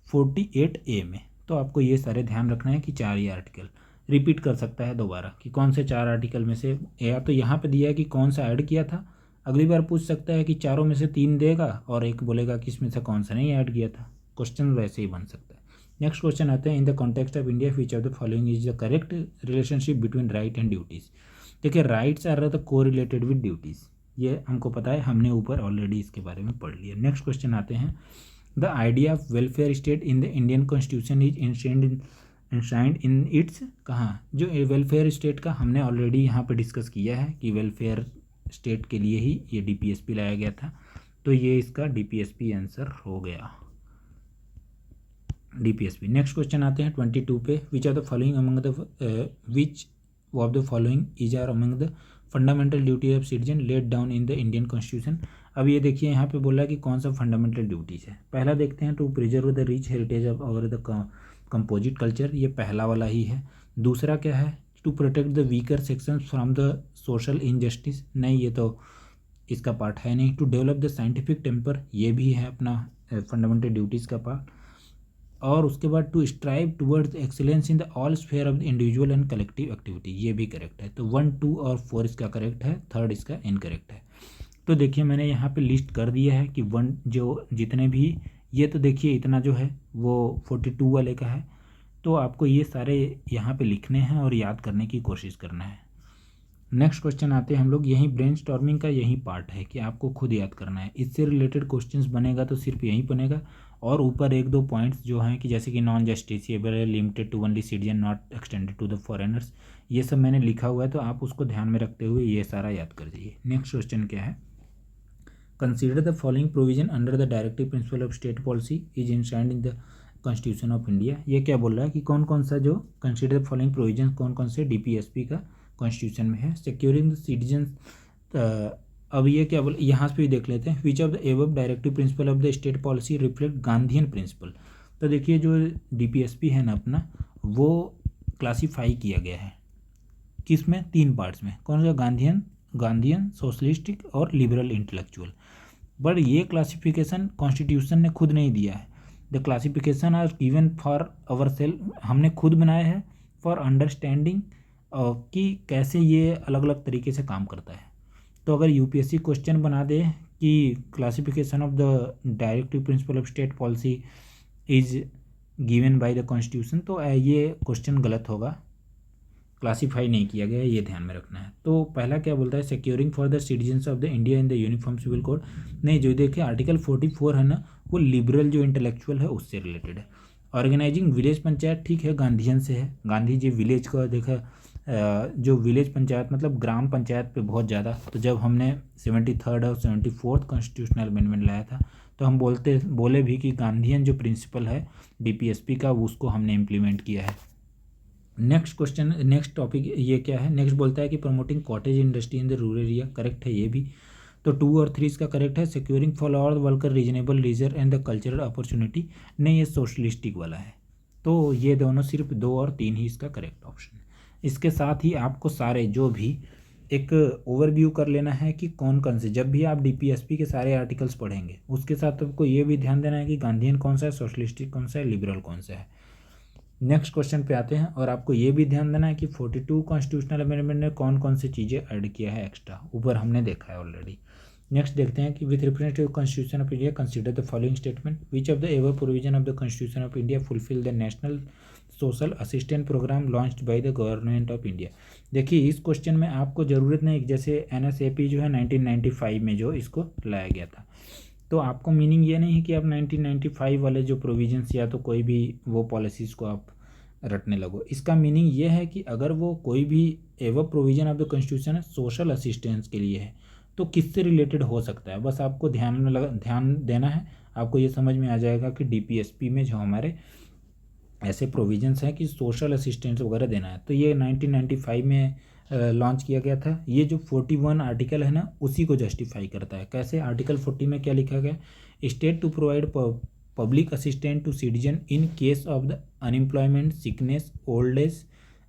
48A में। तो आपको ये सारे ध्यान रखना है कि 4 ये आर्टिकल रिपीट कर सकता है दोबारा कि कौन से 4 आर्टिकल में से, या तो यहाँ पे दिया है कि कौन सा ऐड किया था, अगली बार पूछ सकता है कि चारों में से 3 देगा और एक बोलेगा कि इसमें से कौन सा नहीं ऐड किया था, क्वेश्चन वैसे ही बन सकता है। नेक्स्ट क्वेश्चन आते हैं, in the context of India which of the following is the correct relationship between right and duties. देखिए राइट्स आर द को रिलेटेड विद ड्यूटीज़, ये हमको पता है, हमने ऊपर ऑलरेडी इसके बारे में पढ़ लिया। नेक्स्ट क्वेश्चन आते हैं, the idea of welfare state in the Indian constitution is enshrined in its, कहाँ, जो वेलफेयर स्टेट का हमने ऑलरेडी यहाँ पे डिस्कस किया है कि वेलफेयर स्टेट के लिए ही ये डीपीएसपी लाया गया था, तो ये इसका डीपीएसपी आंसर हो गया, डीपीएसपी। नेक्स्ट क्वेश्चन आते हैं 22 पे, which are the following among the which of the following is are among the fundamental duty of citizen laid down in the Indian constitution. अब ये देखिए यहाँ पे बोला कि कौन सा फंडामेंटल ड्यूटीज़ है। पहला देखते हैं, to preserve the rich heritage of our the composite culture, ये पहला वाला ही है। दूसरा क्या है, to protect the weaker sections from the social injustice, नहीं ये तो इसका पार्ट है नहीं। To develop the scientific temper, ये भी है अपना फंडामेंटल ड्यूटीज़ का पार्ट। और उसके बाद to strive towards excellence in the all sphere of the individual and collective activity, ये भी करेक्ट है। तो 1, 2 और 4 इसका करेक्ट है, 3rd इसका इनकरेक्ट है। तो देखिए मैंने यहाँ पे लिस्ट कर दिया है कि 1 जो जितने भी, ये तो देखिए इतना जो है वो 42 वाले का है, तो आपको ये सारे यहाँ पे लिखने हैं और याद करने की कोशिश करना है। नेक्स्ट क्वेश्चन आते हैं हम लोग, यही ब्रेनस्टॉर्मिंग का यही पार्ट है कि आपको खुद याद करना है, इससे रिलेटेड क्वेश्चंस बनेगा तो सिर्फ यही बनेगा। और ऊपर 1-2 पॉइंट्स जो हैं कि जैसे कि नॉन जस्टिसिएबल है, limited to only citizen, not extended to the foreigners, ये सब मैंने लिखा हुआ है, तो आप उसको ध्यान में रखते हुए ये सारा याद कर दीजिए। नेक्स्ट क्वेश्चन क्या है, consider the following provision under the directive principle of state policy is enshrined in the constitution of India. ये क्या बोल रहा है कि कौन कौन सा जो कंसीडर द फॉलोइंग प्रोविजन कौन कौन से डीपीएसपी का कॉन्स्टिट्यूशन में है। सिक्योरिंग द सिटीजन, अब ये क्या बोल, यहाँ पे भी देख लेते हैं, which of the above directive principle of the state policy reflect Gandhian principle. तो देखिए जो डीपीएसपी है ना अपना, वो क्लासीफाई किया गया है किस में, 3 पार्ट्स में, कौन सा, गांधीयन, सोशलिस्टिक और लिबरल इंटेलेक्चुअल। बट ये क्लासिफिकेशन कॉन्स्टिट्यूशन ने खुद नहीं दिया है, the classification are given for our self, हमने खुद बनाया है फॉर अंडरस्टैंडिंग कि कैसे ये अलग अलग तरीके से काम करता है। तो अगर यूपीएससी क्वेश्चन बना दे कि classification of the directive principle of state policy is given by the constitution, तो ये क्वेश्चन गलत होगा, क्लासीफाई नहीं किया गया, ये ध्यान में रखना है। तो पहला क्या बोलता है, securing for the citizens of the India in the uniform civil code, नहीं जो देखिए आर्टिकल 44 है ना, वो लिबरल जो इंटेलेक्चुअल है उससे रिलेटेड है। ऑर्गेनाइजिंग विलेज पंचायत, ठीक है, गांधीयन से है, गांधी जी विलेज का देखा, जो विलेज पंचायत मतलब ग्राम पंचायत पे बहुत ज़्यादा, तो जब हमने 73rd और 74th कॉन्स्टिट्यूशनल अमेंडमेंट लाया था तो हम बोले भी कि गांधीयन जो प्रिंसिपल है डीपीएसपी का, उसको हमने इम्प्लीमेंट किया है। नेक्स्ट क्वेश्चन, नेक्स्ट टॉपिक ये क्या है, नेक्स्ट बोलता है कि promoting cottage industry in the rural area, correct है ये भी। तो 2 और 3 इसका करेक्ट है। Securing for all worker reasonable leisure and the cultural opportunity, नहीं ये सोशलिस्टिक वाला है। तो ये दोनों सिर्फ 2 और 3 ही इसका करेक्ट ऑप्शन है। इसके साथ ही आपको सारे जो भी एक ओवरव्यू कर लेना है कि कौन कौन से, जब भी आप डीपीएसपी के सारे आर्टिकल्स पढ़ेंगे उसके साथ आपको ये भी ध्यान देना है कि गांधीयन कौन सा है, सोशलिस्टिक कौन सा है, लिबरल कौन सा है। नेक्स्ट क्वेश्चन पे आते हैं और आपको ये भी ध्यान देना है कि 42 कॉन्स्टिट्यूशनल अमेंडमेंट ने कौन कौन सी चीज़ें ऐड किया है एक्स्ट्रा, ऊपर हमने देखा है ऑलरेडी। नेक्स्ट देखते हैं कि with representative constitution of India consider the following statement, which of the ever provision of the constitution of India fulfil the national social assistant programme launched by the government of India. देखिए इस question में आपको ज़रूरत नहीं, जैसे NSAP जो है 1995 में जो इसको लाया गया था, तो आपको मीनिंग ये नहीं है कि आप 1995 वाले जो प्रोविजंस या तो कोई भी वो पॉलिसीज़ को आप रटने लगो। इसका मीनिंग ये है कि अगर वो कोई भी ever provision of the constitution है सोशल असिस्टेंस के लिए है तो किससे रिलेटेड हो सकता है, बस आपको ध्यान देना है। आपको ये समझ में आ जाएगा कि डीपीएसपी में जो हमारे ऐसे प्रोविजंस हैं कि सोशल असिस्टेंस वगैरह देना है, तो ये 1995 में लॉन्च किया गया था। ये जो 41 आर्टिकल है ना उसी को जस्टिफाई करता है। कैसे, आर्टिकल 40 में क्या लिखा गया, state to provide public assistant to citizen in case of the unemployment, sickness, old age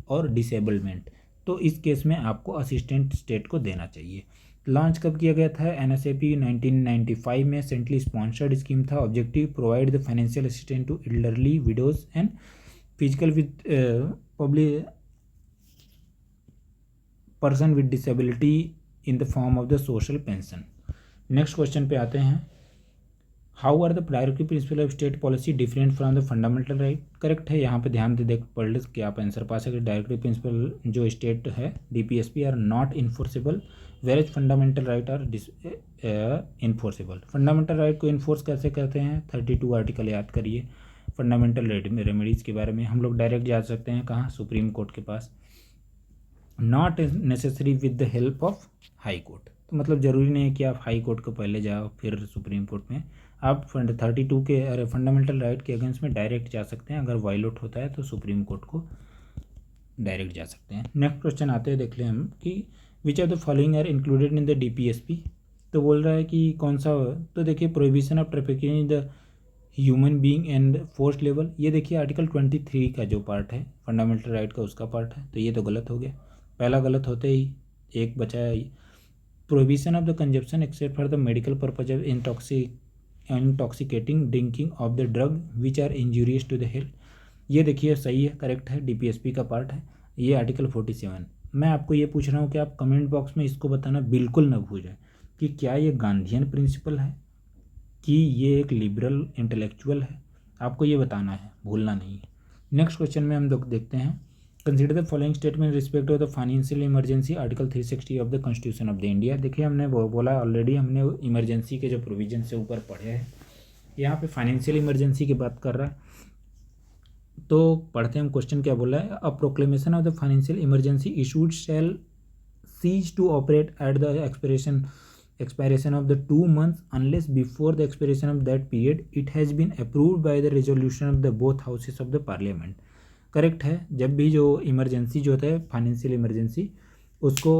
और डिसेबलमेंट। तो इस केस में आपको असिस्टेंट स्टेट को देना चाहिए। लॉन्च कब किया गया था, NSAP 1995 में सेंट्रली स्पॉन्सर्ड स्कीम था। Objective provide the financial assistant to elderly widows and physical with public person with disability in the form of the social pension. Next question पे आते हैं, how are the priority principle of state policy different from the fundamental right. Correct है, यहाँ पे ध्यान दे देख पढ़ ले कि आप आंसर पा सकते। डायरेक्टिव प्रिंसिपल जो स्टेट है DPSP are not enforceable whereas fundamental right are enforceable. Fundamental right को इन्फोर्स कैसे करते हैं, 32 आर्टिकल याद करिए। फंडामेंटल रेमेडीज़ के बारे में हम लोग डायरेक्ट जा सकते हैं कहाँ, सुप्रीम कोर्ट के पास। Not necessary with the help of high court, तो मतलब ज़रूरी नहीं है कि आप हाई कोर्ट को पहले जाओ फिर सुप्रीम कोर्ट में। आप 32 के फंडामेंटल राइट के अगेंस्ट में डायरेक्ट जा सकते हैं। अगर वायलेट होता है तो सुप्रीम कोर्ट को डायरेक्ट जा सकते हैं। नेक्स्ट क्वेश्चन आते हैं, देख लें हम कि which of the following are included in the DPSP. तो बोल रहा है कि कौन सा, तो देखिए prohibition of trafficking in the human being and force लेवल, ये देखिए आर्टिकल 23 का जो पार्ट है फंडामेंटल राइट का उसका पार्ट है, तो ये तो गलत हो गया। पहला गलत होते ही एक बचा है। Prohibition of the consumption except for the medical purpose of intoxicating drinking of the drug which are injurious to the health, ये देखिए सही है, करेक्ट है, डीपीएसपी का पार्ट है। ये आर्टिकल 47। मैं आपको ये पूछ रहा हूँ कि आप कमेंट बॉक्स में इसको बताना बिल्कुल न भूलें कि क्या ये गांधीयन प्रिंसिपल है कि ये एक लिबरल इंटेलेक्चुअल है, आपको ये बताना है, भूलना नहीं है। नेक्स्ट क्वेश्चन में हम लोग देखते हैं, consider the following statement respect of the financial emergency, article 360 of the constitution of the India. देखिए हमने बोला ऑलरेडी, हमने इमरजेंसी के जो प्रोविजन से ऊपर पढ़े हैं, यहाँ पे फाइनेंशियल इमरजेंसी की बात कर रहा है। तो पढ़ते हैं हम क्वेश्चन क्या बोला है, a proclamation of the financial emergency issued shall cease to operate at the expiration of the 2 months unless before the expiration of that period it has been approved by the resolution of the both houses of the parliament। Correct है, जब भी जो emergency जो होता है financial emergency उसको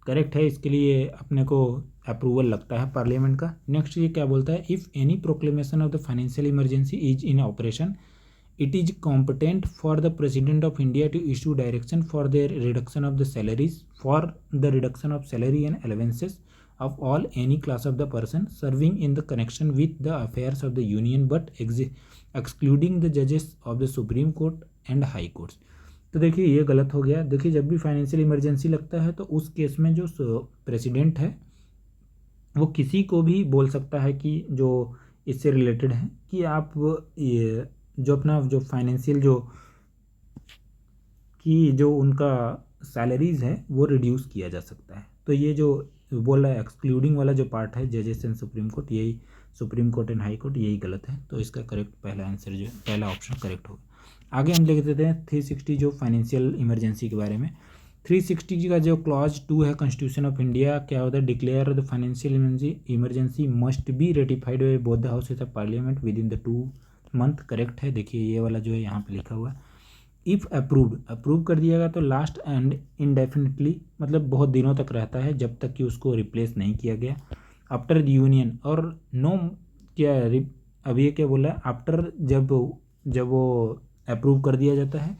correct है, इसके लिए अपने को अप्रूवल लगता है पार्लियामेंट का। नेक्स्ट ये क्या बोलता है, if any proclamation of the financial emergency is in operation it is competent for the president of India to issue direction for the reduction of the salaries, for the reduction of salary and allowances of all any class of the person serving in the connection with the affairs of the union but excluding the judges of the Supreme Court and High Courts। तो देखिए ये गलत हो गया। देखिए जब भी financial emergency लगता है तो उस केस में जो प्रेसिडेंट है वो किसी को भी बोल सकता है कि जो इससे रिलेटेड है कि आप ये जो अपना जो फाइनेंशियल जो उनका सैलरीज है वो रिड्यूस किया जा सकता है। तो ये जो बोल रहा है एक्सक्लूडिंग वाला जो पार्ट है जजेस एंड सुप्रीम कोर्ट, यही supreme court and high court, यही गलत है। तो इसका करेक्ट पहला आंसर जो पहला ऑप्शन करेक्ट होगा। आगे हम देख देते हैं 360 जो फाइनेंशियल इमरजेंसी के बारे में। 360 का जो क्लॉज 2 है कॉन्स्टिट्यूशन ऑफ इंडिया, क्या होता है, declare the financial emergency must be ratified by both the houses of parliament with in the 2 month. Correct है, देखिए ये वाला जो है यहाँ पे लिखा हुआ है। इफ़ अप्रूव कर दिया गया तो लास्ट एंड इनडेफिनेटली मतलब बहुत दिनों तक रहता है जब तक कि उसको रिप्लेस नहीं किया गया। आफ्टर द यूनियन और नो क्या अभी ये क्या बोला है, आफ्टर जब वो अप्रूव कर दिया जाता है,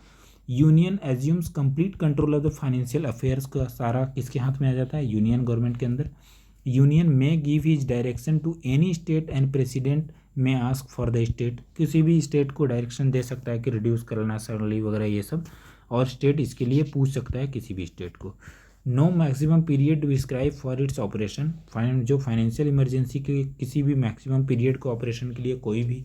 union assumes complete control of the financial affairs का सारा किसके हाथ में आ जाता है, यूनियन गवर्नमेंट के अंदर। यूनियन में give his direction to any state and president में आस्क फॉर द स्टेट, किसी भी स्टेट को डायरेक्शन दे सकता है कि रिड्यूस करना सैलरी वगैरह ये सब, और स्टेट इसके लिए पूछ सकता है किसी भी स्टेट को। No maximum period describe for its operation, जो फाइनेंशियल इमरजेंसी के किसी भी मैक्सिमम पीरियड को ऑपरेशन के लिए कोई भी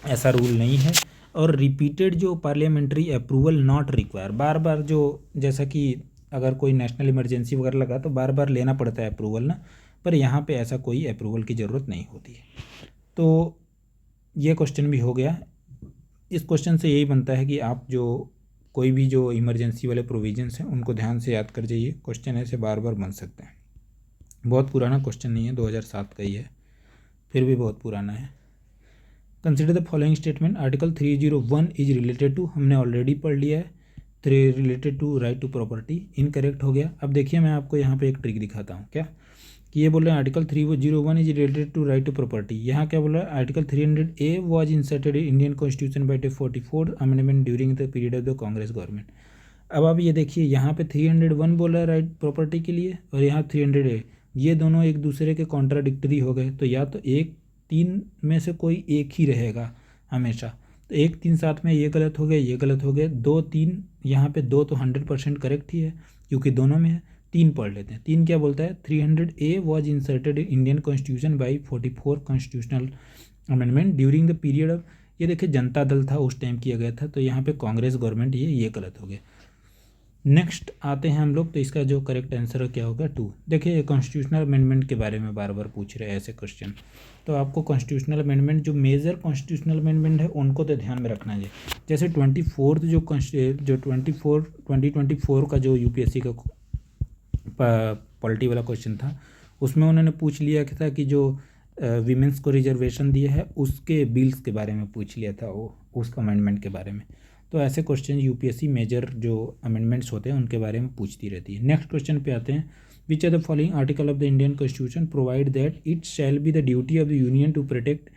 ऐसा रूल नहीं है। और रिपीटेड जो पार्लियामेंट्री अप्रूवल नॉट रिक्वायर, बार बार जो जैसा कि अगर कोई नेशनल इमरजेंसी वगैरह लगा तो बार बार लेना पड़ता है अप्रूवल ना, पर यहाँ पे ऐसा कोई अप्रूवल की ज़रूरत नहीं होती है। तो ये क्वेश्चन भी हो गया। इस क्वेश्चन से यही बनता है कि आप जो कोई भी जो इमरजेंसी वाले प्रोविजंस हैं उनको ध्यान से याद कर जाइए, क्वेश्चन ऐसे बार बार बन सकते हैं। बहुत पुराना क्वेश्चन नहीं है, 2007 का ही है, फिर भी बहुत पुराना है। Consider the following statement, article 301 is related to, हमने ऑलरेडी पढ़ लिया है, related to right to property, incorrect हो गया। अब देखिए मैं आपको यहाँ पे एक ट्रिक दिखाता हूँ क्या, कि ये बोल रहे हैं article 301 is related to right to property, यहाँ क्या बोल रहा है, article 300A was inserted in Indian constitution by 44 amendment during the period of the Congress government. अब आप ये देखिए यहाँ पे 301 बोला है राइट प्रॉपर्टी के लिए और यहाँ 300A, ये दोनों एक दूसरे के कॉन्ट्राडिक्टरी हो गए, तो या तो एक तीन में से कोई एक ही रहेगा हमेशा, तो एक तीन साथ में ये गलत हो गए, ये गलत हो गए, दो तीन, यहाँ पे दो तो 100% करेक्ट ही है क्योंकि दोनों में है। तीन पढ़ लेते हैं, तीन क्या बोलता है, 300A was inserted in Indian constitution by 44 constitutional amendment during the period of, ये देखिए जनता दल था उस टाइम किया गया था, तो यहाँ पे कांग्रेस गवर्नमेंट, ये गलत हो गया। नेक्स्ट आते हैं हम लोग, तो इसका जो करेक्ट आंसर क्या होगा 2। देखिए कॉन्स्टिट्यूशनल अमेंडमेंट के बारे में बार बार पूछ रहे हैं ऐसे क्वेश्चन, तो आपको कॉन्स्टिट्यूशनल अमेंडमेंट जो मेजर कॉन्स्टिट्यूशनल अमेंडमेंट है उनको तो ध्यान में रखना है। जैसे 24 जो 2024 का जो यूपीएससी का पॉलिटी वाला क्वेश्चन था, उसमें उन्होंने पूछ लिया था कि जो वीमेंस को रिजर्वेशन दिया है उसके बिल्स के बारे में पूछ लिया था, वो उसका अमेंडमेंट के बारे में। तो ऐसे क्वेश्चन यूपीएससी मेजर जो अमेंडमेंट्स होते हैं उनके बारे में पूछती रहती है। नेक्स्ट क्वेश्चन पे आते हैं, which are the following article of the Indian constitution provide that it shall be the duty of the union to protect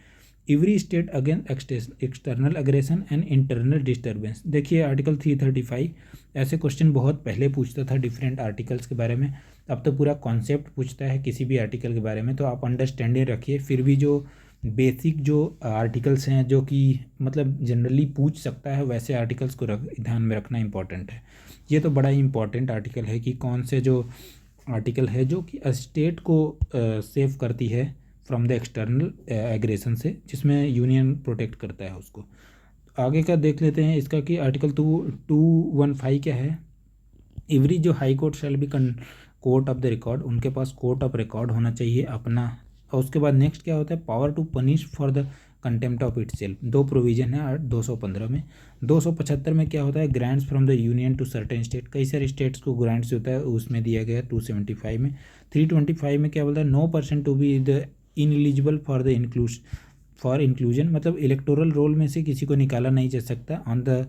every state against external aggression and internal disturbance. देखिए article 335, ऐसे question बहुत पहले पूछता था different articles के बारे में, अब तो पूरा कॉन्सेप्ट पूछता है किसी भी आर्टिकल के बारे में, तो आप अंडरस्टैंडिंग रखिए। फिर भी जो बेसिक जो आर्टिकल्स हैं जो कि मतलब जनरली पूछ सकता है, वैसे आर्टिकल्स को ध्यान में रखना इंपॉर्टेंट है। ये तो बड़ा ही इंपॉर्टेंट आर्टिकल है कि कौन से जो आर्टिकल है जो कि स्टेट को सेव करती है फ्रॉम द एक्सटर्नल एग्रेशन से, जिसमें यूनियन प्रोटेक्ट करता है उसको। आगे का देख लेते हैं इसका कि आर्टिकल 215 क्या है, एवरी जो high court shall be court of the record, उनके पास कोर्ट ऑफ रिकॉर्ड होना चाहिए अपना। और उसके बाद नेक्स्ट क्या होता है, power to punish for the contempt of itself, दो प्रोविजन है 215 में। 275 में क्या होता है, grants from the union to certain state, कई सारे स्टेट्स को ग्रांट्स होता है उसमें दिया गया है 275 में। 325 में क्या बोलता है, no person to be the ineligible for inclusion, मतलब इलेक्टोरल रोल में से किसी को निकाला नहीं जा सकता on the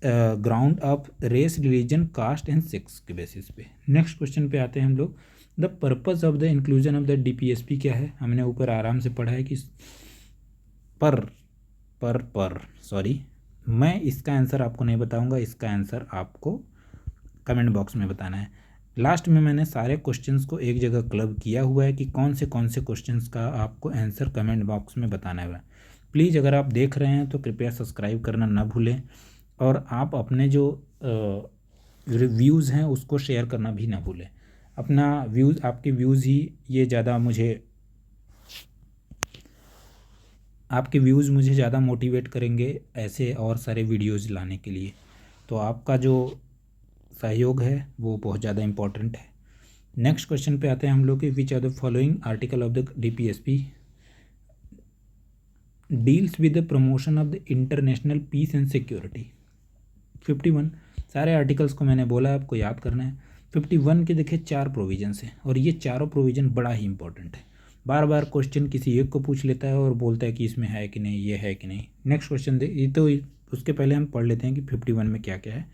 ground of race, religion, caste and sex के बेसिस पे। नेक्स्ट क्वेश्चन पे आते हैं हम लोग, the purpose of the inclusion of the DPSP क्या है, हमने ऊपर आराम से पढ़ा है कि सॉरी मैं इसका आंसर आपको नहीं बताऊंगा, इसका आंसर आपको कमेंट बॉक्स में बताना है। लास्ट में मैंने सारे क्वेश्चंस को एक जगह क्लब किया हुआ है कि कौन से क्वेश्चंस का आपको आंसर कमेंट बॉक्स में बताना है। प्लीज़ अगर आप देख रहे हैं तो कृपया सब्सक्राइब करना ना भूलें, और आप अपने जो व्यूज़ हैं उसको शेयर करना भी ना भूलें। अपना व्यूज़, आपके व्यूज़ ही ये ज़्यादा आपके व्यूज़ मुझे ज़्यादा मोटिवेट करेंगे ऐसे और सारे वीडियोज़ लाने के लिए, तो आपका जो सहयोग है वो बहुत ज़्यादा इम्पोर्टेंट है। नेक्स्ट क्वेश्चन पे आते हैं हम लोग कि which are the following article of the DPSP deals with the promotion of the international peace and security. 51 सारे आर्टिकल्स को मैंने बोला आपको याद करना है। 51 के देखिए 4 प्रोविजंस हैं और ये चारों प्रोविज़न बड़ा ही इंपॉर्टेंट है। बार बार क्वेश्चन किसी एक को पूछ लेता है और बोलता है कि इसमें है कि नहीं, ये है कि नहीं। नेक्स्ट क्वेश्चन ये तो उसके पहले हम पढ़ लेते हैं कि 51 में क्या क्या है।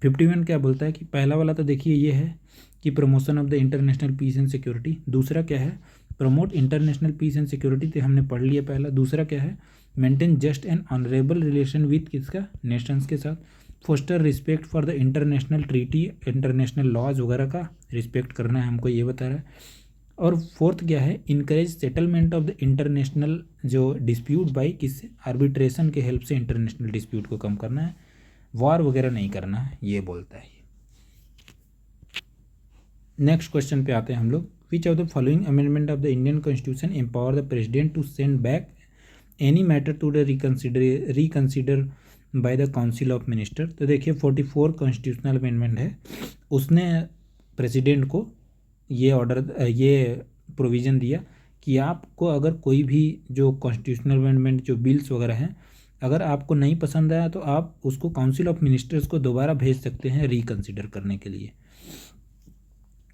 51 क्या बोलता है कि पहला वाला तो देखिए ये है कि promotion of the international peace and security. दूसरा क्या है, promote international peace and security, तो हमने पढ़ लिया पहला। दूसरा क्या है, maintain just and honourable relation with किसका, नेशंस के साथ। Foster respect for the international treaty, international laws वगैरह का रिस्पेक्ट करना है हमको, ये बता रहा है। और फोर्थ क्या है, encourage settlement of the international जो डिस्प्यूट बाई किससे, आर्बिट्रेशन के हेल्प से इंटरनेशनल डिस्प्यूट को कम करना है, वार वगैरह नहीं करना है, ये बोलता है। नेक्स्ट क्वेश्चन पे आते हैं हम लोग। Which of the following amendment of the Indian constitution empower the president to send back any matter to the reconsider by the council of minister. तो देखिए 44 कॉन्स्टिट्यूशनल अमेंडमेंट है, उसने प्रेसिडेंट को ये ऑर्डर, ये प्रोविज़न दिया कि आपको अगर कोई भी जो कॉन्स्टिट्यूशनल अमेंडमेंट जो बिल्स वगैरह हैं, अगर आपको नहीं पसंद आया तो आप उसको काउंसिल ऑफ मिनिस्टर्स को दोबारा भेज सकते हैं रिकन्सिडर करने के लिए।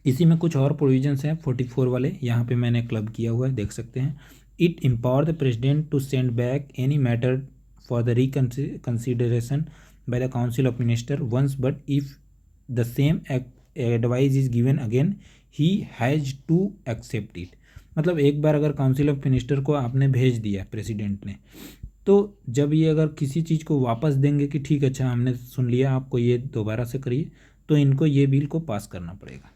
इसी में कुछ और प्रोविजंस हैं 44 वाले, यहाँ पे मैंने क्लब किया हुआ है, देख सकते हैं। It empower the president to send back any matter for the reconsideration by the council of minister once, but if the same advice is given again he has to accept it. मतलब एक बार अगर council of minister को आपने भेज दिया president ने, तो जब ये अगर किसी चीज़ को वापस देंगे कि ठीक है, अच्छा हमने सुन लिया, आपको ये दोबारा से करिए, तो इनको ये बिल को पास करना पड़ेगा।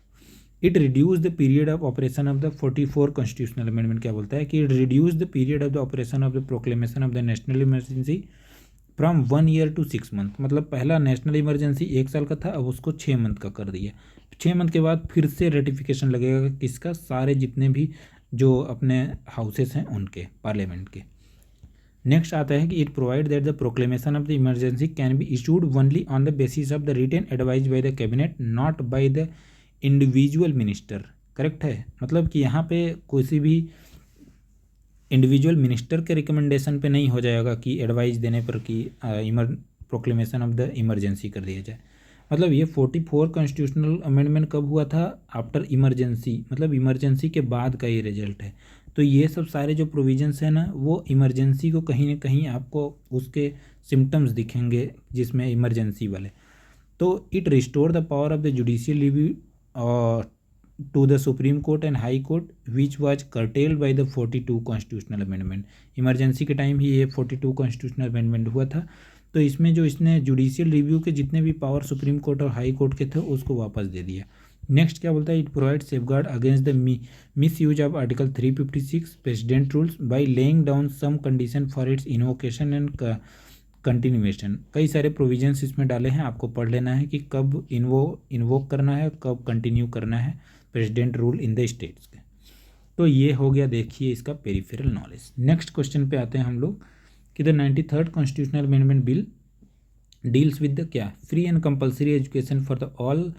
It reduce the period of operation of the 44 constitutional amendment क्या बोलता है कि it reduce the period of the operation of the proclamation of the national emergency from 1 year to 6 month. मतलब पहला नेशनल इमरजेंसी 1 साल का था, अब उसको 6 मंथ का कर दिया। 6 मंथ के बाद फिर से रेटिफिकेशन लगेगा किसका, सारे जितने भी जो अपने हाउसेस हैं उनके, पार्लियामेंट के। नेक्स्ट आता है कि it provide that the proclamation of the emergency can be issued only on the basis of the written advice by the cabinet, not by the individual minister. Correct है, मतलब कि यहाँ पे किसी भी इंडिविजुअल मिनिस्टर के रिकमेंडेशन पे नहीं हो जाएगा कि एडवाइस देने पर कि प्रोक्लेमेशन ऑफ द इमरजेंसी कर दिया जाए। मतलब ये 44 कॉन्स्टिट्यूशनल अमेंडमेंट कब हुआ था, आफ्टर इमरजेंसी, मतलब इमरजेंसी के बाद का ये रिजल्ट है। तो ये सब सारे जो प्रोविजंस हैं ना, वो इमरजेंसी को कहीं ना कहीं आपको उसके सिम्टम्स दिखेंगे जिसमें इमरजेंसी वाले। तो it restore the power of the judicial review to the supreme court and high court which was curtailed by the 42 constitutional amendment. Emergency के टाइम ही ये 42 कॉन्स्टिट्यूशनल अमेंडमेंट हुआ था। तो इसमें जो इसने जुडिशियल रिव्यू के जितने भी पावर सुप्रीम कोर्ट और हाई कोर्ट के थे उसको वापस दे दिया। नेक्स्ट क्या बोलता है, it provide safeguard against the misuse of article 356 president rules by laying down some condition for its invocation and continuation. कई सारे प्रोविजंस इसमें डाले हैं, आपको पढ़ लेना है कि कब इन्वोक करना है, कब कंटिन्यू करना है president rule in the states के। तो ये हो गया देखिए इसका पेरिफेरल नॉलेज। नेक्स्ट क्वेश्चन पे आते हैं हम लोग कि the 93rd constitutional amendment bill deals with the क्या, free and compulsory education for the all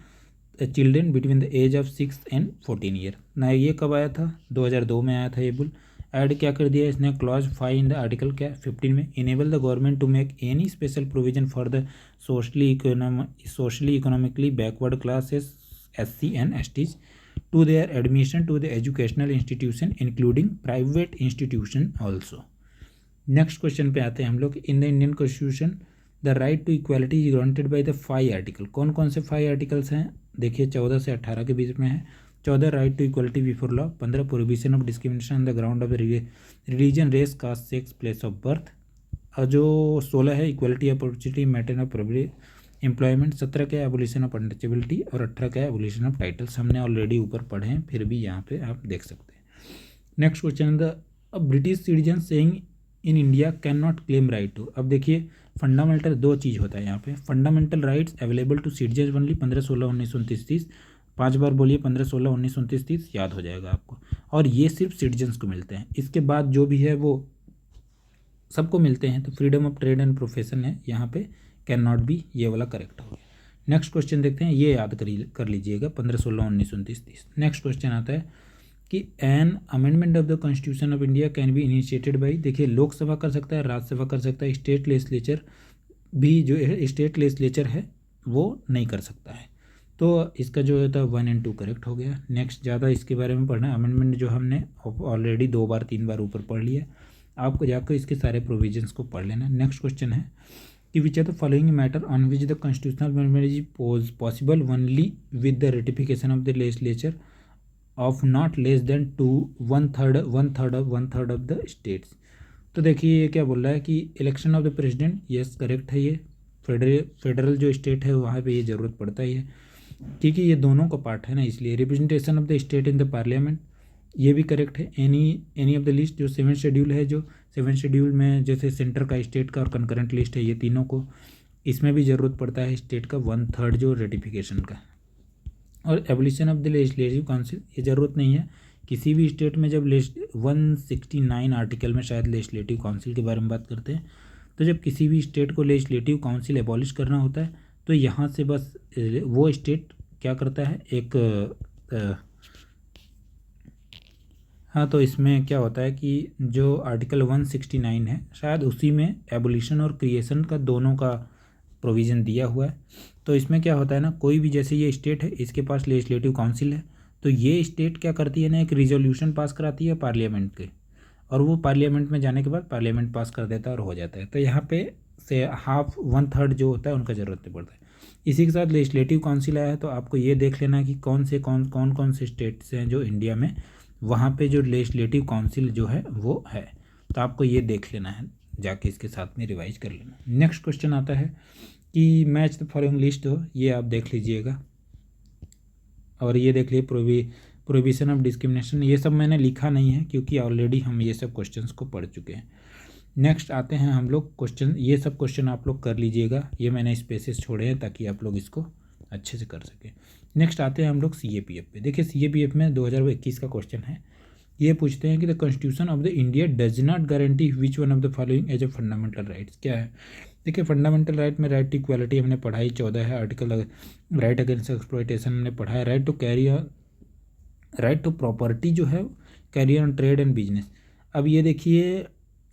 children between the age of 6 and 14 year. ना ये कब आया था, 2002 में आया था ये बिल। ऐड क्या कर दिया इसने, क्लॉज 5 इन द आर्टिकल क्या 15 में, enable the government to make any special provision for the socially economically backward classes SC and STs to their admission to the educational institution including private institution also। Next question पे आते हैं हम लोग। In the Indian constitution the right to equality is granted by the 5 article. कौन कौन से 5 articles हैं, देखिए 14 से 18 के बीच में है। 14 right to equality before law, 15 prohibition of discrimination on the ground of religion race caste sex place of birth, और जो 16 है equality opportunity matter of employment, 17 का एबोलिशन ऑफ अनटचेबिलिटी और 18 का एबोलिशन ऑफ टाइटल्स। हमने ऑलरेडी ऊपर पढ़े हैं, फिर भी यहाँ पे आप देख सकते हैं। Next question, the British citizen saying in India can not claim right to. अब देखिए फंडामेंटल 2 चीज़ होता है यहाँ पे, fundamental rights available to citizen only 15, 16, 19, 29, 30। 5 बार बोलिए 15, 16, 19, 29, 30, याद हो जाएगा आपको। और ये सिर्फ सिटीजन्स को मिलते हैं, इसके बाद जो भी है वो सबको मिलते हैं। तो freedom of trade and profession है यहाँ पे, कैन नॉट बी, ये वाला करेक्ट हो गया। नेक्स्ट क्वेश्चन देखते हैं, ये याद कर लीजिएगा 15, 16, 19, 29, 30। नेक्स्ट क्वेश्चन आता है कि an amendment of the constitution of India can be initiated by, देखिए लोकसभा कर सकता है, राज्यसभा कर सकता है, स्टेट लेजिस्लेचर भी, जो स्टेट लेजिस्लेचर है वो नहीं कर सकता है। तो इसका जो होता है 1 and 2 करेक्ट हो गया। नेक्स्ट, ज़्यादा इसके बारे में पढ़ना, अमेंडमेंट जो हमने ऑलरेडी 2 बार 3 बार ऊपर पढ़ लिया, आपको जाकर इसके सारे प्रोविजंस को पढ़ लेना। नेक्स्ट क्वेश्चन है कि which are the following matter on which the constitutional amendment is possible only with the ratification of the legislature of not less than one third of the states. तो देखिए ये क्या बोल रहा है कि election of the president, yes correct है, ये फेडरल जो स्टेट है वहाँ पे ये ज़रूरत पड़ता ही है, क्योंकि ये दोनों का पार्ट है ना, इसलिए representation of the state in the parliament, ये भी करेक्ट है। एनी ऑफ द लिस्ट, जो 7 शेड्यूल है, जो 7 शेड्यूल में जैसे सेंटर का, स्टेट का और कंकरेंट लिस्ट है, ये तीनों को, इसमें भी ज़रूरत पड़ता है स्टेट का 1/3 जो रेटिफिकेशन का। और abolition of the legislative council, ये ज़रूरत नहीं है किसी भी स्टेट में। जब 169 आर्टिकल में शायद लेजिस्लेटिव काउंसिल के बारे में बात करते हैं, तो जब किसी भी स्टेट को लेजिस्लेटिव काउंसिल एबॉलिश करना होता है तो यहाँ से बस वो स्टेट क्या करता है, हाँ, तो इसमें क्या होता है कि जो आर्टिकल 169 है शायद उसी में एबोलिशन और क्रिएशन का दोनों का प्रोविज़न दिया हुआ है। तो इसमें क्या होता है ना, कोई भी, जैसे ये स्टेट है, इसके पास लेजिस्लेटिव काउंसिल है, तो ये स्टेट क्या करती है ना, एक रिजोल्यूशन पास कराती है पार्लियामेंट के, और वो पार्लियामेंट में जाने के बाद पार्लियामेंट पास कर देता है और हो जाता है। तो यहाँ पे से 1/2 जो होता है उनका ज़रूरत नहीं पड़ता है। इसी के साथ लेजिस्लेटिव काउंसिल आया है, तो आपको ये देख लेना है कि कौन से स्टेट्स हैं जो इंडिया में, वहाँ पे जो लेजिस्लेटिव काउंसिल जो है वो है। तो आपको ये देख लेना है, जाके इसके साथ में रिवाइज कर लेना। नेक्स्ट क्वेश्चन आता है कि मैच द फॉलोइंग लिस्ट हो, ये आप देख लीजिएगा, और ये देख लीजिए प्रोहिबिशन ऑफ डिस्क्रिमिनेशन, ये सब मैंने लिखा नहीं है क्योंकि ऑलरेडी हम ये सब क्वेश्चंस को पढ़ चुके हैं। नेक्स्ट आते हैं हम लोग क्वेश्चन, ये सब क्वेश्चन आप लोग कर लीजिएगा, ये मैंने स्पेसेस छोड़े हैं ताकि आप लोग इसको अच्छे से कर सकें। नेक्स्ट आते हैं हम लोग CAPF पे। देखिए CAPF में 2021 का क्वेश्चन है, ये पूछते हैं कि the constitution of the India does not guarantee which one of the following as a fundamental rights. क्या है, देखिए फंडामेंटल राइट में राइट टू इक्वालिटी हमने पढ़ाई 14 है, आर्टिकल राइट अगेंस्ट एक्सप्लॉयटेशन हमने पढ़ा है, right to carry on, right to property जो है, carry on trade and business. अब ये देखिए,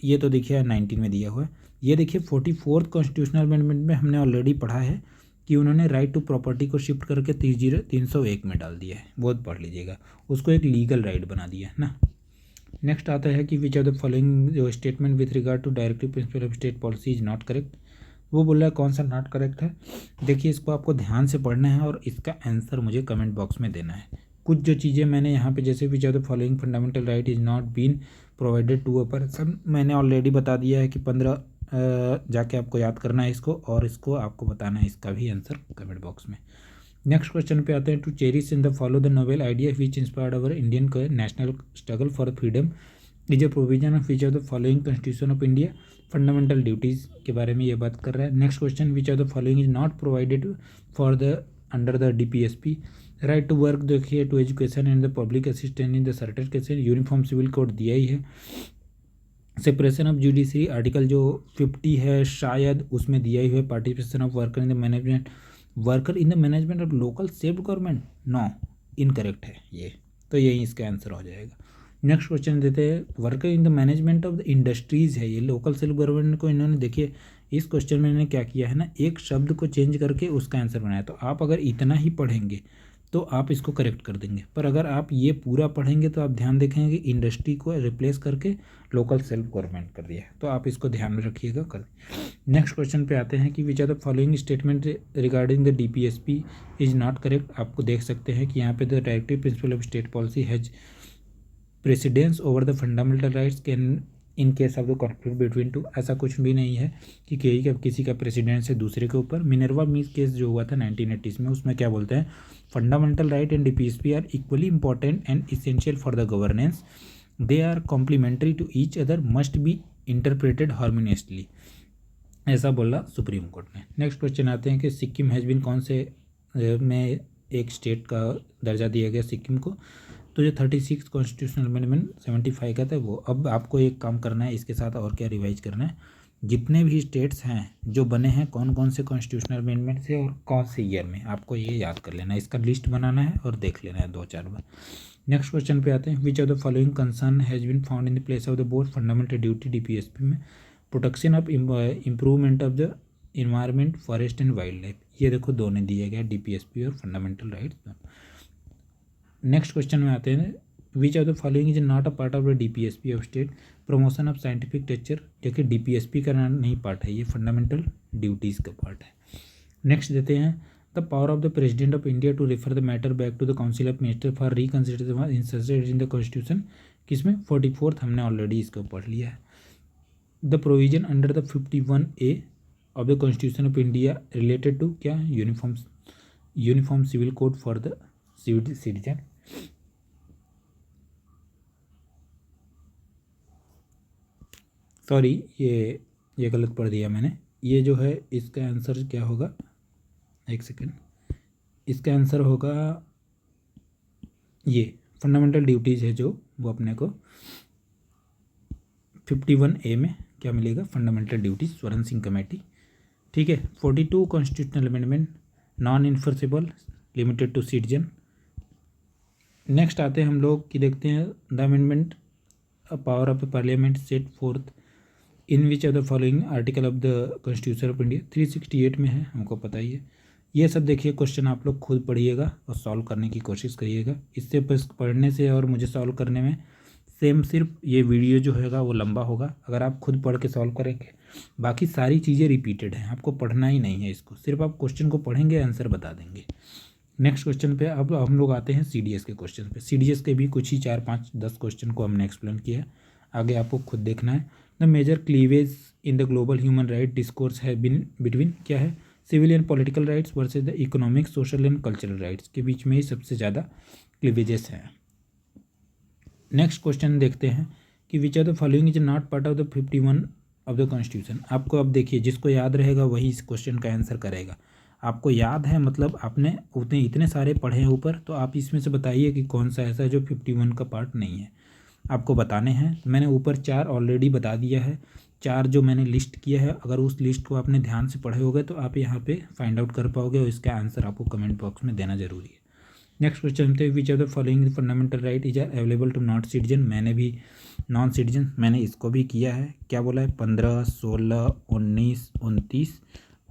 ये तो देखिए 19 में दिया हुआ है, ये देखिए 44th कॉन्स्टिट्यूशनल अमेंडमेंट में हमने ऑलरेडी पढ़ा है कि उन्होंने राइट टू प्रॉपर्टी को शिफ्ट करके 301 में डाल दिया है, बहुत पढ़ लीजिएगा, उसको एक लीगल राइट बना दिया है ना। नेक्स्ट आता है कि विच ऑफ द फॉलोइंग जो statement with regard to directive principle of state policy is not correct, वो बोल रहा है कौन सा नॉट करेक्ट है। देखिए इसको आपको ध्यान से पढ़ना है और इसका आंसर मुझे कमेंट बॉक्स में देना है। कुछ जो चीज़ें मैंने यहाँ पे, जैसे which of the following fundamental right is not been provided to a person, मैंने ऑलरेडी बता दिया है कि 15 जाके आपको याद करना है इसको, और इसको आपको बताना है इसका भी आंसर कमेंट बॉक्स में। नेक्स्ट क्वेश्चन पे आते हैं, to cherish in the follow the noble idea which inspired our Indian national struggle for freedom is a provision of which of the following constitution of India, fundamental duties के बारे में ये बात कर रहा है। Next question, which of the following is not provided for the under the DPSP, right to work देखिए, to education and the public assistant in the certain cases, uniform civil code दिया ही है। सेपरेशन ऑफ जुडिशरी आर्टिकल जो 50 है शायद उसमें दिया ही है। Participation of worker in the management, worker in the management of local self government, no, incorrect है ये, तो यही इसका आंसर हो जाएगा। नेक्स्ट क्वेश्चन देते हैं, worker in the management of the industries है, ये लोकल सेल्फ गवर्नमेंट को इन्होंने, देखिए इस क्वेश्चन में इन्होंने क्या किया है ना, एक शब्द को चेंज करके उसका आंसर बनाया। तो आप अगर इतना ही पढ़ेंगे तो आप इसको करेक्ट कर देंगे, पर अगर आप ये पूरा पढ़ेंगे तो आप ध्यान देखेंगे कि इंडस्ट्री को रिप्लेस करके लोकल सेल्फ गवर्नमेंट कर दिया है, तो आप इसको ध्यान में रखिएगा कर। नेक्स्ट क्वेश्चन पे आते हैं कि which are the following statement regarding the DPSP is not correct. आपको देख सकते हैं कि यहाँ पे the directive principle of state policy has precedence over the fundamental rights can in case of the conflict between two, ऐसा कुछ भी नहीं है कि किसी का प्रेसिडेंस है दूसरे के ऊपर। मिनर्वा मिल्स केस जो हुआ था 1980 में, उसमें क्या बोलते हैं, fundamental right and DPSP are equally important and essential for the governance, they are complementary to each other, must be interpreted harmoniously, ऐसा बोला सुप्रीम कोर्ट ने। नेक्स्ट क्वेश्चन आते हैं कि सिक्किम हैज़ बीन, कौन से में एक स्टेट का दर्जा दिया गया सिक्किम को, तो जो 36 कॉन्स्टिट्यूशनल अमेंडमेंट 75 का था वो। अब आपको एक काम करना है इसके साथ, और क्या रिवाइज करना है, जितने भी स्टेट्स हैं जो बने हैं कौन कौन से कॉन्स्टिट्यूशनल अमेंडमेंट से और कौन से ईयर में, आपको ये याद कर लेना है, इसका लिस्ट बनाना है और देख लेना है 2-4 बार। नेक्स्ट क्वेश्चन पे आते हैं, which of the following concern has been found in the place of the both fundamental duty DPSP में, protection of improvement of the environment, forest and wild life, ये देखो दोनों दिए गए DPSP और फंडामेंटल राइट्स। नेक्स्ट क्वेश्चन में आते हैं, which of the following is not a part of the DPSP of state, promotion of scientific teacher. देखिए DPSP का नहीं पार्ट है, ये फंडामेंटल ड्यूटीज़ का पार्ट है। नेक्स्ट देते हैं the power of the president of India to refer the matter back to the council of minister for reconsideration inserted in the constitution, किसमें 44th, हमने ऑलरेडी इसको पढ़ लिया है। The provision under the 51A of the constitution of India related to क्या, uniform civil code for the citizen. Sorry, ये गलत पढ़ दिया मैंने। ये जो है इसका आंसर क्या होगा, एक सेकेंड, इसका आंसर होगा ये फंडामेंटल ड्यूटीज़ है जो वो अपने को 51A में क्या मिलेगा, फंडामेंटल ड्यूटीज, स्वर्ण सिंह कमेटी। ठीक है। 42 constitutional amendment non enforceable, limited to citizen. Next आते हैं हम लोग कि देखते हैं the amendment power of the parliament set forth in which of the following article of the constitution of India, 368 में है, हमको पता ही है। ये सब देखिए क्वेश्चन आप लोग खुद पढ़िएगा और सॉल्व करने की कोशिश करिएगा। इससे बस पढ़ने से और मुझे सॉल्व करने में सेम, सिर्फ ये वीडियो जो होगा वो लंबा होगा अगर आप खुद पढ़ के सॉल्व करेंगे। बाकी सारी चीज़ें रिपीटेड हैं, आपको पढ़ना ही नहीं है इसको, सिर्फ आप क्वेश्चन को पढ़ेंगे, आंसर बता देंगे। नेक्स्ट क्वेश्चन पे अब हम लोग आते हैं CDS के क्वेश्चन पे। CDS के भी कुछ ही 4, 5, 10 क्वेश्चन को हमने एक्सप्लेन किया है, आगे आपको खुद देखना है। The major cleavage in the global human right discourse है बिटवीन क्या है, civil and political rights versus the economic, social and cultural rights, के बीच में ही सबसे ज़्यादा क्लीवेजेस हैं। नेक्स्ट क्वेश्चन देखते हैं कि which are the following is not part of the 51 of the constitution. आपको अब देखिए, जिसको याद रहेगा वही इस क्वेश्चन का आंसर करेगा। आपको याद है मतलब आपने इतने सारे पढ़े हैं ऊपर, तो आप इसमें से बताइए कि कौन सा ऐसा है जो 51 का पार्ट नहीं है, आपको बताने हैं। मैंने ऊपर 4 ऑलरेडी बता दिया है, 4 जो मैंने लिस्ट किया है, अगर उस लिस्ट को आपने ध्यान से पढ़े होगे तो आप यहाँ पे फाइंड आउट कर पाओगे और इसका आंसर आपको कमेंट बॉक्स में देना जरूरी है। नेक्स्ट क्वेश्चन पे which of the following fundamental right is available to not citizen. मैंने भी नॉन सिटीजन मैंने इसको भी किया है, क्या बोला है, 15, 16, 19,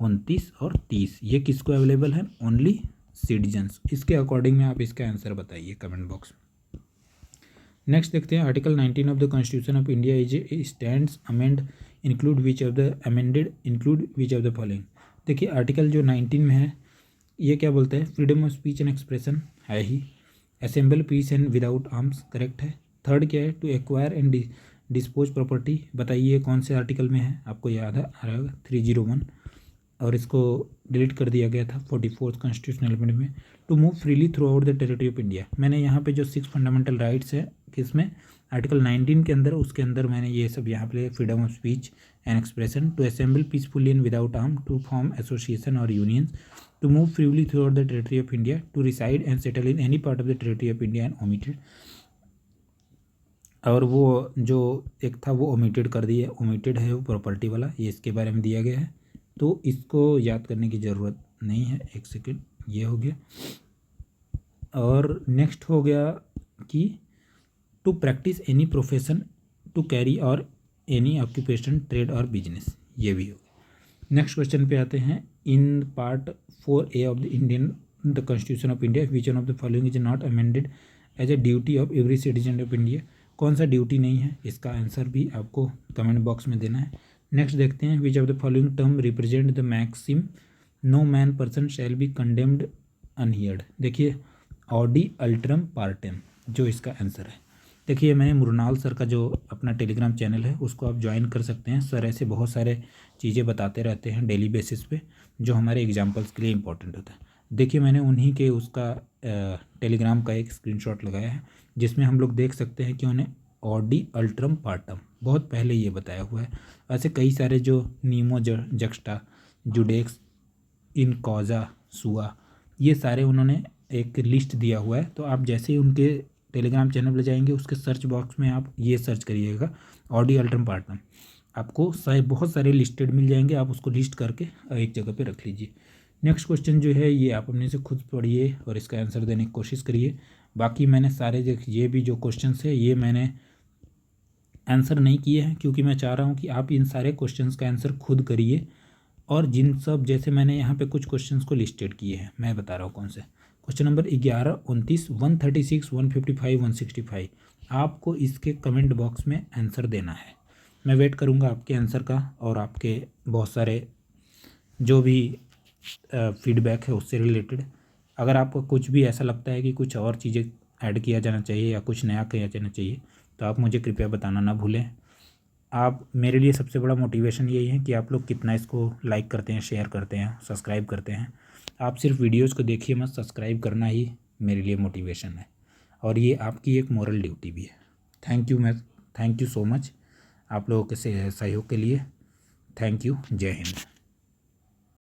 29 और 30, ये किसको अवेलेबल है, ओनली सिटीजन्स। इसके अकॉर्डिंग में आप इसका आंसर बताइए कमेंट बॉक्स में। नेक्स्ट देखते हैं article 19 of the constitution of India is stands amend include which of the amended include which of the following. देखिए आर्टिकल जो 19 में है ये क्या बोलता है, freedom of speech and expression है ही, assemble peace and without arms, correct है। थर्ड क्या है, to acquire and dispose property, बताइए कौन से आर्टिकल में है, आपको याद है आ रहेगा 301, और इसको डिलीट कर दिया गया था 44th कॉन्स्टिट्यूशनल अमेंडमेंट में। To move freely throughout the territory of India, मैंने यहाँ पे जो 6 फंडामेंटल राइट्स है किसमें, आर्टिकल 19 के अंदर, उसके अंदर मैंने ये सब यहाँ पे freedom of speech and expression, to assemble peacefully and without arm, to form association और unions, to move freely throughout the territory of India, to reside and settle in any part of the territory of India and omitted. और वो जो एक था वो omitted कर दिया, omitted है वो प्रॉपर्टी वाला, ये इसके बारे में दिया गया है, तो इसको याद करने की ज़रूरत नहीं है। एक सेकेंड, ये हो गया। और नेक्स्ट हो गया कि to practice any profession, to carry और एनी ऑक्यूपेशन, ट्रेड और बिजनेस, ये भी हो गया। नेक्स्ट क्वेश्चन पे आते हैं, in part 4A of the Indian the constitution of India which one of the following is not amended as a duty of every citizen of India, कौन सा ड्यूटी नहीं है, इसका आंसर भी आपको कमेंट बॉक्स में देना है। नेक्स्ट देखते हैं, which of the following term represent the maxim no man person shall be condemned unheard. देखिए ऑडी अल्ट्रम पार्टेम जो इसका आंसर है। देखिए मैंने मुरनाल सर का जो अपना टेलीग्राम चैनल है उसको आप ज्वाइन कर सकते हैं। सर ऐसे बहुत सारे चीज़ें बताते रहते हैं डेली बेसिस पे जो हमारे एग्जाम्पल्स के लिए इंपॉर्टेंट होता है। देखिए मैंने उन्हीं के उसका टेलीग्राम का एक स्क्रीनशॉट लगाया है जिसमें हम लोग देख सकते हैं कि उन्हें ऑडी अल्ट्रम पार्टम बहुत पहले ये बताया हुआ है। ऐसे कई सारे जो नीमो जक्स्टा जुडेक्स इन कॉजा सुआ ये सारे उन्होंने एक लिस्ट दिया हुआ है। तो आप जैसे ही उनके टेलीग्राम चैनल पर जाएंगे उसके सर्च बॉक्स में आप ये सर्च करिएगा ऑडी अल्ट्रम पार्टम, आपको बहुत सारे लिस्टेड मिल जाएंगे। आप उसको लिस्ट करके एक जगह पे रख लीजिए। नेक्स्ट क्वेश्चन जो है ये आप अपने से खुद पढ़िए और इसका आंसर देने की कोशिश करिए। बाकी मैंने सारे ये भी जो क्वेश्चन है ये मैंने आंसर नहीं किए हैं क्योंकि मैं चाह रहा हूँ कि आप इन सारे क्वेश्चंस का आंसर खुद करिए। और जिन सब जैसे मैंने यहाँ पे कुछ क्वेश्चंस को लिस्टेड किए हैं, मैं बता रहा हूँ कौन से क्वेश्चन नंबर 11, 29, 136, 155, 165। आपको इसके कमेंट बॉक्स में आंसर देना है। मैं वेट करूँगा आपके आंसर का और आपके बहुत सारे जो भी फीडबैक है उससे रिलेटेड। अगर आपको कुछ भी ऐसा लगता है कि कुछ और चीज़ें ऐड किया जाना चाहिए या कुछ नया किया जाना चाहिए तो आप मुझे कृपया बताना ना भूलें। आप मेरे लिए सबसे बड़ा मोटिवेशन यही है कि आप लोग कितना इसको लाइक करते हैं, शेयर करते हैं, सब्सक्राइब करते हैं। आप सिर्फ वीडियोज़ को देखिए मत, सब्सक्राइब करना ही मेरे लिए मोटिवेशन है और ये आपकी एक मोरल ड्यूटी भी है। थैंक यू सो मच आप लोगों के सहयोग के लिए। Thank you. जय हिंद।